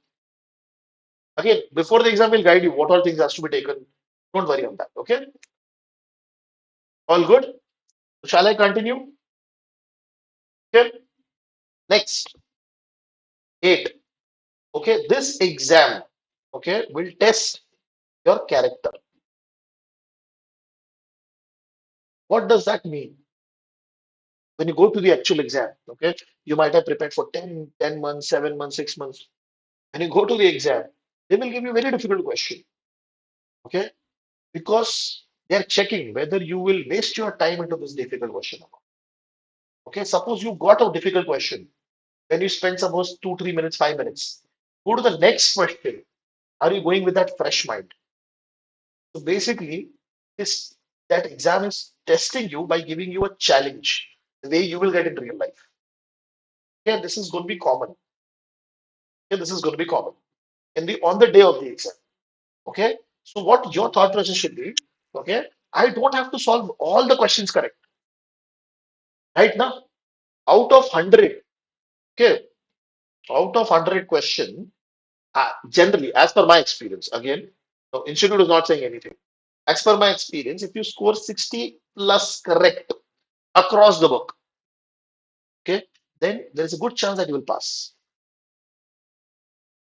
Again, before the exam, we'll guide you what all things has to be taken. Don't worry on that. Okay. All good. Shall I continue? Okay. Next, 8. Okay. This exam, okay, will test your character. What does that mean? When you go to the actual exam, okay, you might have prepared for 10 months, 7 months, 6 months. When you go to the exam, they will give you a very difficult question. Okay. Because they're checking whether you will waste your time into this difficult question or not. Okay. Suppose you got a difficult question. When you spend suppose 2, 3 minutes, 5 minutes, go to the next question. Are you going with that fresh mind? So basically, this that exam is testing you by giving you a challenge, the way you will get in real life. Yeah, this is going to be common. Yeah, this is going to be common in the on the day of the exam. Okay. So what your thought process should be, okay, I don't have to solve all the questions correct. Right now, out of 100, okay, out of 100 question, generally, as per my experience, again, the institute is not saying anything. As per my experience, if you score 60 plus correct across the book, okay, then there is a good chance that you will pass.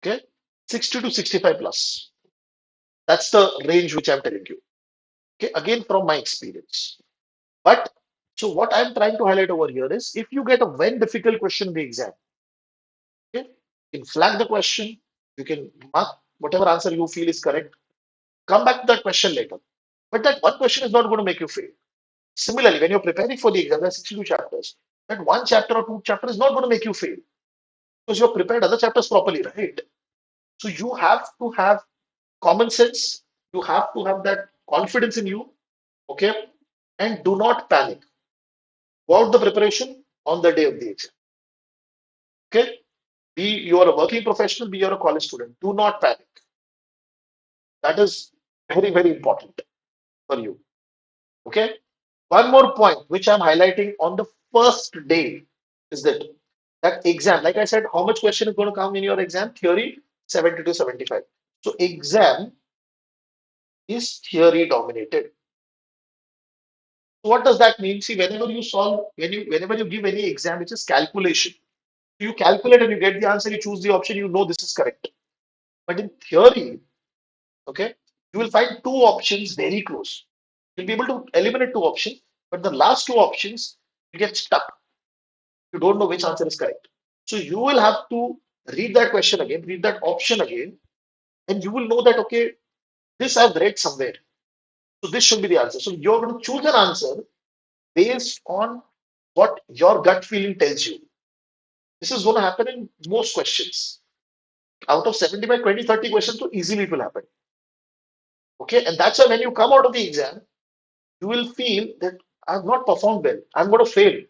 Okay, 60 to 65 plus. That's the range which I'm telling you. Okay, again from my experience. But so what I'm trying to highlight over here is if you get a very difficult question in the exam, okay, you can flag the question, you can mark whatever answer you feel is correct, come back to that question later. But that one question is not going to make you fail. Similarly, when you're preparing for the exam, there are 62 chapters. That one chapter or two chapter is not going to make you fail because you've prepared other chapters properly, right? So you have to have common sense. You have to have that confidence in you, okay? And do not panic. Go out the preparation on the day of the exam, okay? Be you are a working professional, be you're a college student. Do not panic. That is very, very important for you, okay? One more point which I'm highlighting on the first day is that exam, like I said, how much question is going to come in your exam? Theory 70 to 75. So exam is theory dominated. What does that mean? See, whenever you solve, whenever you give any exam, which is calculation, you calculate and you get the answer, you choose the option, you know this is correct. But in theory, okay, you will find two options very close. You'll be able to eliminate two options, but the last two options you get stuck. You don't know which answer is correct. So you will have to read that question again, read that option again, and you will know that, okay, this I've read somewhere. So this should be the answer. So you're going to choose an answer based on what your gut feeling tells you. This is going to happen in most questions. Out of 75, 20, 30 questions, so easily it will happen. Okay. And that's why when you come out of the exam, you will feel that I've not performed well. I'm going to fail.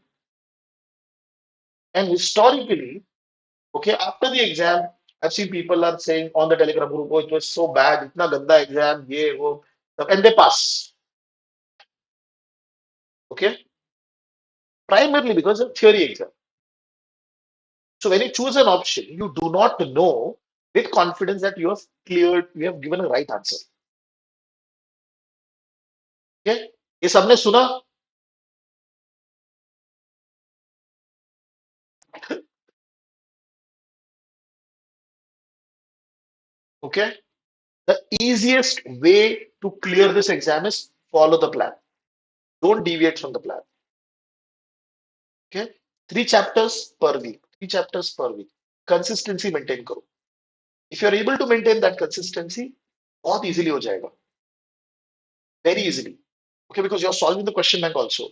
And historically, okay, after the exam, I've seen people are saying on the Telegram group, oh, it was so bad, itna ganda exam, ye, wo, and they pass. Okay. Primarily because of theory exam. So when you choose an option, you do not know with confidence that you have cleared, you have given a right answer. Okay. ये सबने सुना. Okay. The easiest way to clear this exam is follow the plan. Don't deviate from the plan. Okay. 3 chapters per week. 3 chapters per week. Consistency maintain करो. If you are able to maintain that consistency, बहुत easily हो जाएगा. Very easily. Okay, because you're solving the question bank also.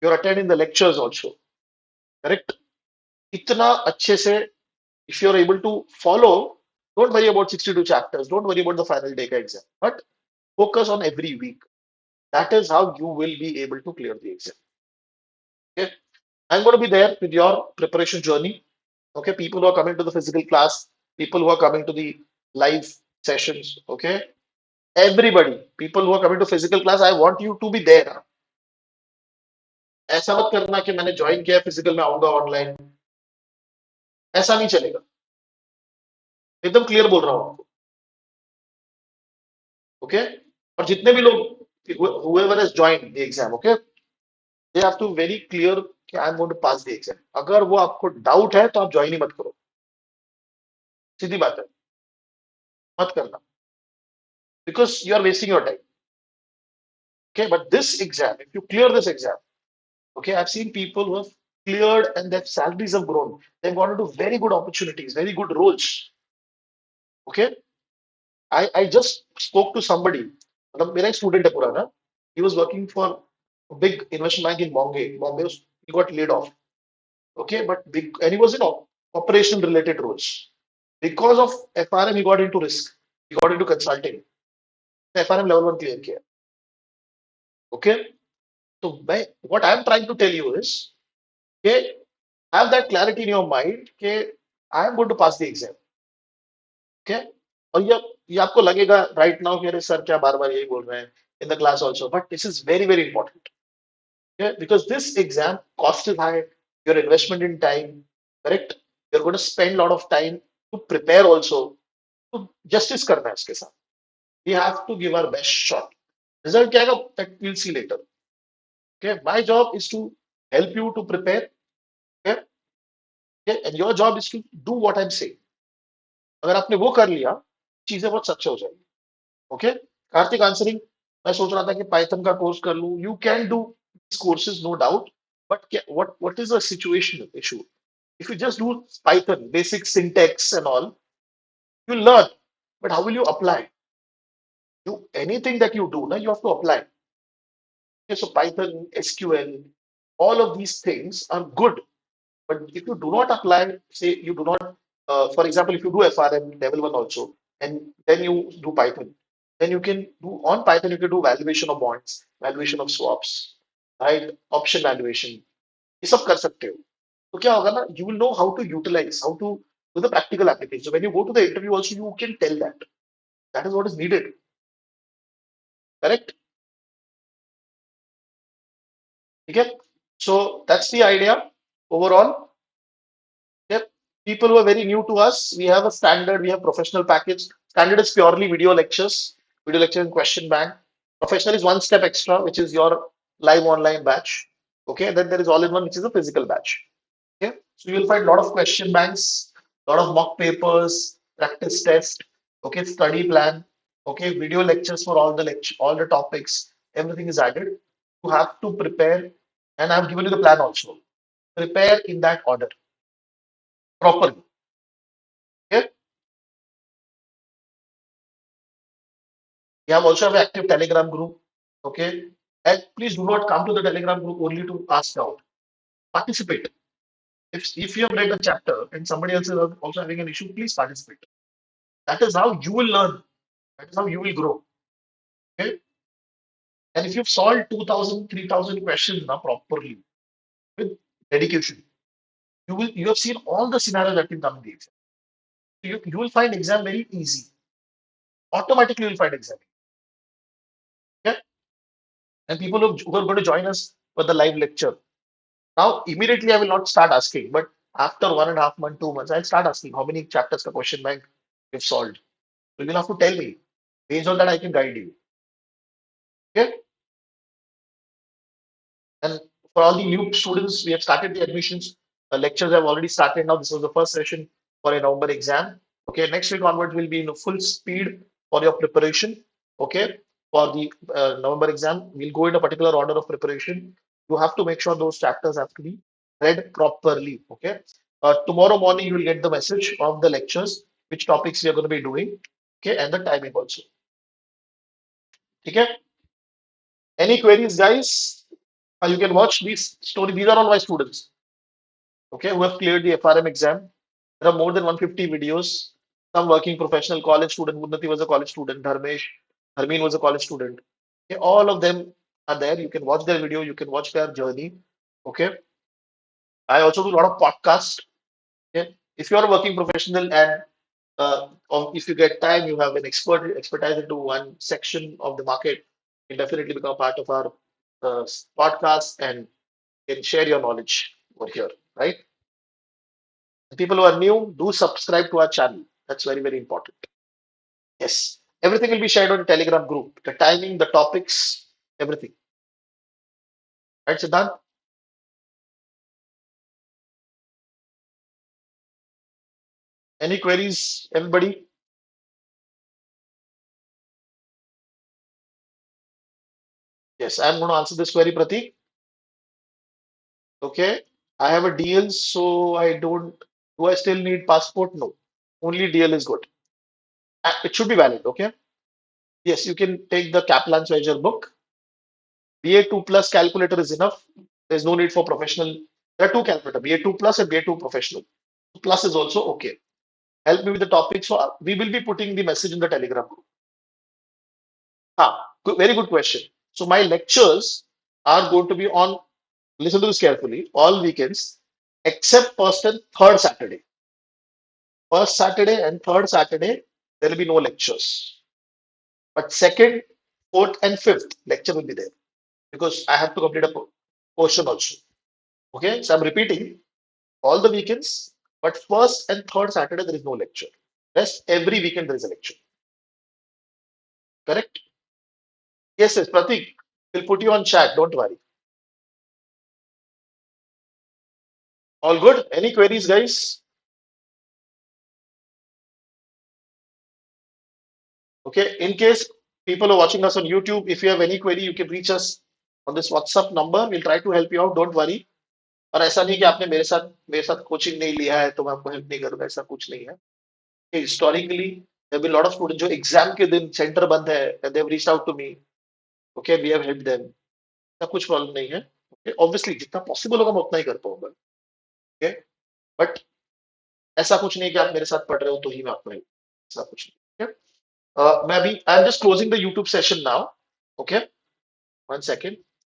You're attending the lectures also. Correct? इतना अच्छे से, if you're able to follow, don't worry about 62 chapters. Don't worry about the final day ka exam. But focus on every week. That is how you will be able to clear the exam. Okay. I'm going to be there with your preparation journey. Okay. People who are coming to the physical class, people who are coming to the live sessions. Okay. Everybody, people who are coming to physical class, I want you to be there. ऐसा मत करना कि मैंने join किया physical में आऊंगा online. ऐसा नहीं चलेगा. एकदम क्लियर बोल रहा हूँ आपको. ओके. और जितने भी लोग whoever has joined the exam, okay, they have to very clear कि I am going to pass the exam. अगर वो आपको डाउट है तो आप ज्वाइन ही मत करो. सीधी बात है. मत करना. Because you are wasting your time. Okay. But this exam, if you clear this exam, okay, I've seen people who have cleared and their salaries have grown. They've gone into very good opportunities, very good roles. Okay. I just spoke to somebody. मतलब मेरा एक student है पुराना. He was working for a big investment bank in Bombay. He got laid off. Okay, but big, and he was in operation related roles. Because of FRM, he got into risk. He got into consulting. FRM level 1 clear किया. Okay, so what I'm trying to tell you is, okay, have that clarity in your mind. Okay, I am going to pass the exam. Okay, और ये आपको लगेगा right now कि अरे sir क्या बार बार यही बोल रहे हैं in the class also, but this is very very important. Okay, because this exam cost is high, your investment in time, correct? You're going to spend a lot of time to prepare also. तो justice करना है इसके साथ. We have to give our best shot. Result क्या आएगा that we'll see later. Okay, my job is to help you to prepare. Okay, okay? And your job is to do what I'm saying. अगर आपने वो कर लिया, चीजें बहुत सच्चे हो जाएगी. ओके. कार्तिक आंसरिंग. मैं सोच रहा था कि पाइथन का कोर्स कर लूं. You can do courses, no doubt. But what is the situation issue? If you just do Python, basic syntax and all, you learn. But how will you apply? You anything that you do, now you have to apply. Okay, so Python, SQL, all of these things are good. But if you do not apply, say you do not, for example, if you do FRM level 1 also, and then you do Python, then you can do on Python, you can do valuation of bonds, valuation of swaps, right? Option valuation. ये सब कर सकते हो. तो क्या होगा ना, you will know how to utilize, how to do the practical application. So when you go to the interview also, you can tell that. That is what is needed. Correct? Okay? So that's the idea overall. Yep. People who are very new to us, we have a standard, we have professional package. Standard is purely video lecture and question bank. Professional is one step extra, which is your live online batch. Okay, and then there is all in one, which is a physical batch. Okay, so you will find a lot of question banks, a lot of mock papers, practice test, okay, study plan, okay, video lectures for all the topics, everything is added. You have to prepare, and I've given you the plan also. Prepare in that order properly. Okay, We have also have an active Telegram group. Okay. And please do not come to the Telegram group only to ask out. Participate. If you have read a chapter and somebody else is also having an issue, please participate. That is how you will learn. That is how you will grow. Okay. And if you've solved 2,000, 3,000 questions now properly with dedication, you have seen all the scenarios that can come in the exam. You will find exam very easy. Automatically you'll find exam. Okay. And people who are going to join us for the live lecture. Now, immediately I will not start asking, but after 1.5 months, 2 months, I'll start asking how many chapters ka question bank you've solved. So you'll have to tell me. Based on that, I can guide you. Okay. And for all the new students, we have started the admissions. Lectures have already started now. This was the first session for a November exam. Okay, next week onwards will be in full speed for your preparation. Okay, for the November exam, we'll go in a particular order of preparation. You have to make sure those chapters have to be read properly. Okay, tomorrow morning you will get the message of the lectures, which topics we are going to be doing. Okay, and the timing also. Okay, any queries, guys? You can watch these stories. These are all my students, okay, who have cleared the FRM exam. There are more than 150 videos. Some working professional, college student. Unnati was a college student. Dharmesh, Harmeen was a college student. Okay, all of them are there. You can watch their video. You can watch their journey. Okay. I also do a lot of podcasts. Okay. If you are a working professional and or if you get time, you have an expertise into one section of the market, you can definitely become part of our podcast and can share your knowledge over here, right? People who are new, do subscribe to our channel. That's very, very important. Yes. Everything will be shared on the Telegram group. The timing, the topics, everything. Right, Siddhant? Any queries, everybody? Yes, I'm going to answer this query, Pratik. Okay. I have a DL, so I don't. Do I still need passport? No. Only DL is good. It should be valid. Okay. Yes, you can take the Kaplan's Wager book. BA2 plus calculator is enough. There's no need for professional. There are two calculators, BA2 plus and BA2 professional. Plus is also okay. Help me with the topic. So we will be putting the message in the Telegram group. Very good question. So my lectures are going to be on, listen to this carefully, all weekends except first and third Saturday. First Saturday and third Saturday, there will be no lectures. But second, fourth, and fifth lecture will be there because I have to complete a portion also. Okay, so I'm repeating all the weekends, but first and third Saturday there is no lecture. Rest every weekend there is a lecture. Correct? Yes, yes, Pratik. We'll put you on chat. Don't worry. All good? Any queries, guys? Okay. In case people are watching us on YouTube, if you have any query, you can reach us on this WhatsApp number. We'll try to help you out. Don't worry. और ऐसा नहीं कि आपने मेरे साथ coaching नहीं लिया है तो मैं आपको हेल्प नहीं करूंगा ऐसा कुछ नहीं है historically there been lot of student जो एग्जाम के दिन सेंटर बंद है and they have reached out to me okay we have help them ऐसा कुछ प्रॉब्लम नहीं है ओके ऑब्वियसली जितना पॉसिबल होगा मैं उतना ही कर पाऊंगा ओके बट ऐसा कुछ नहीं कि आप मेरे साथ पढ़ रहे हो तो ही मैं आपको हेल्प ऐसा कुछ नहीं okay? मैं अभी I am just closing the YouTube session now okay 1 second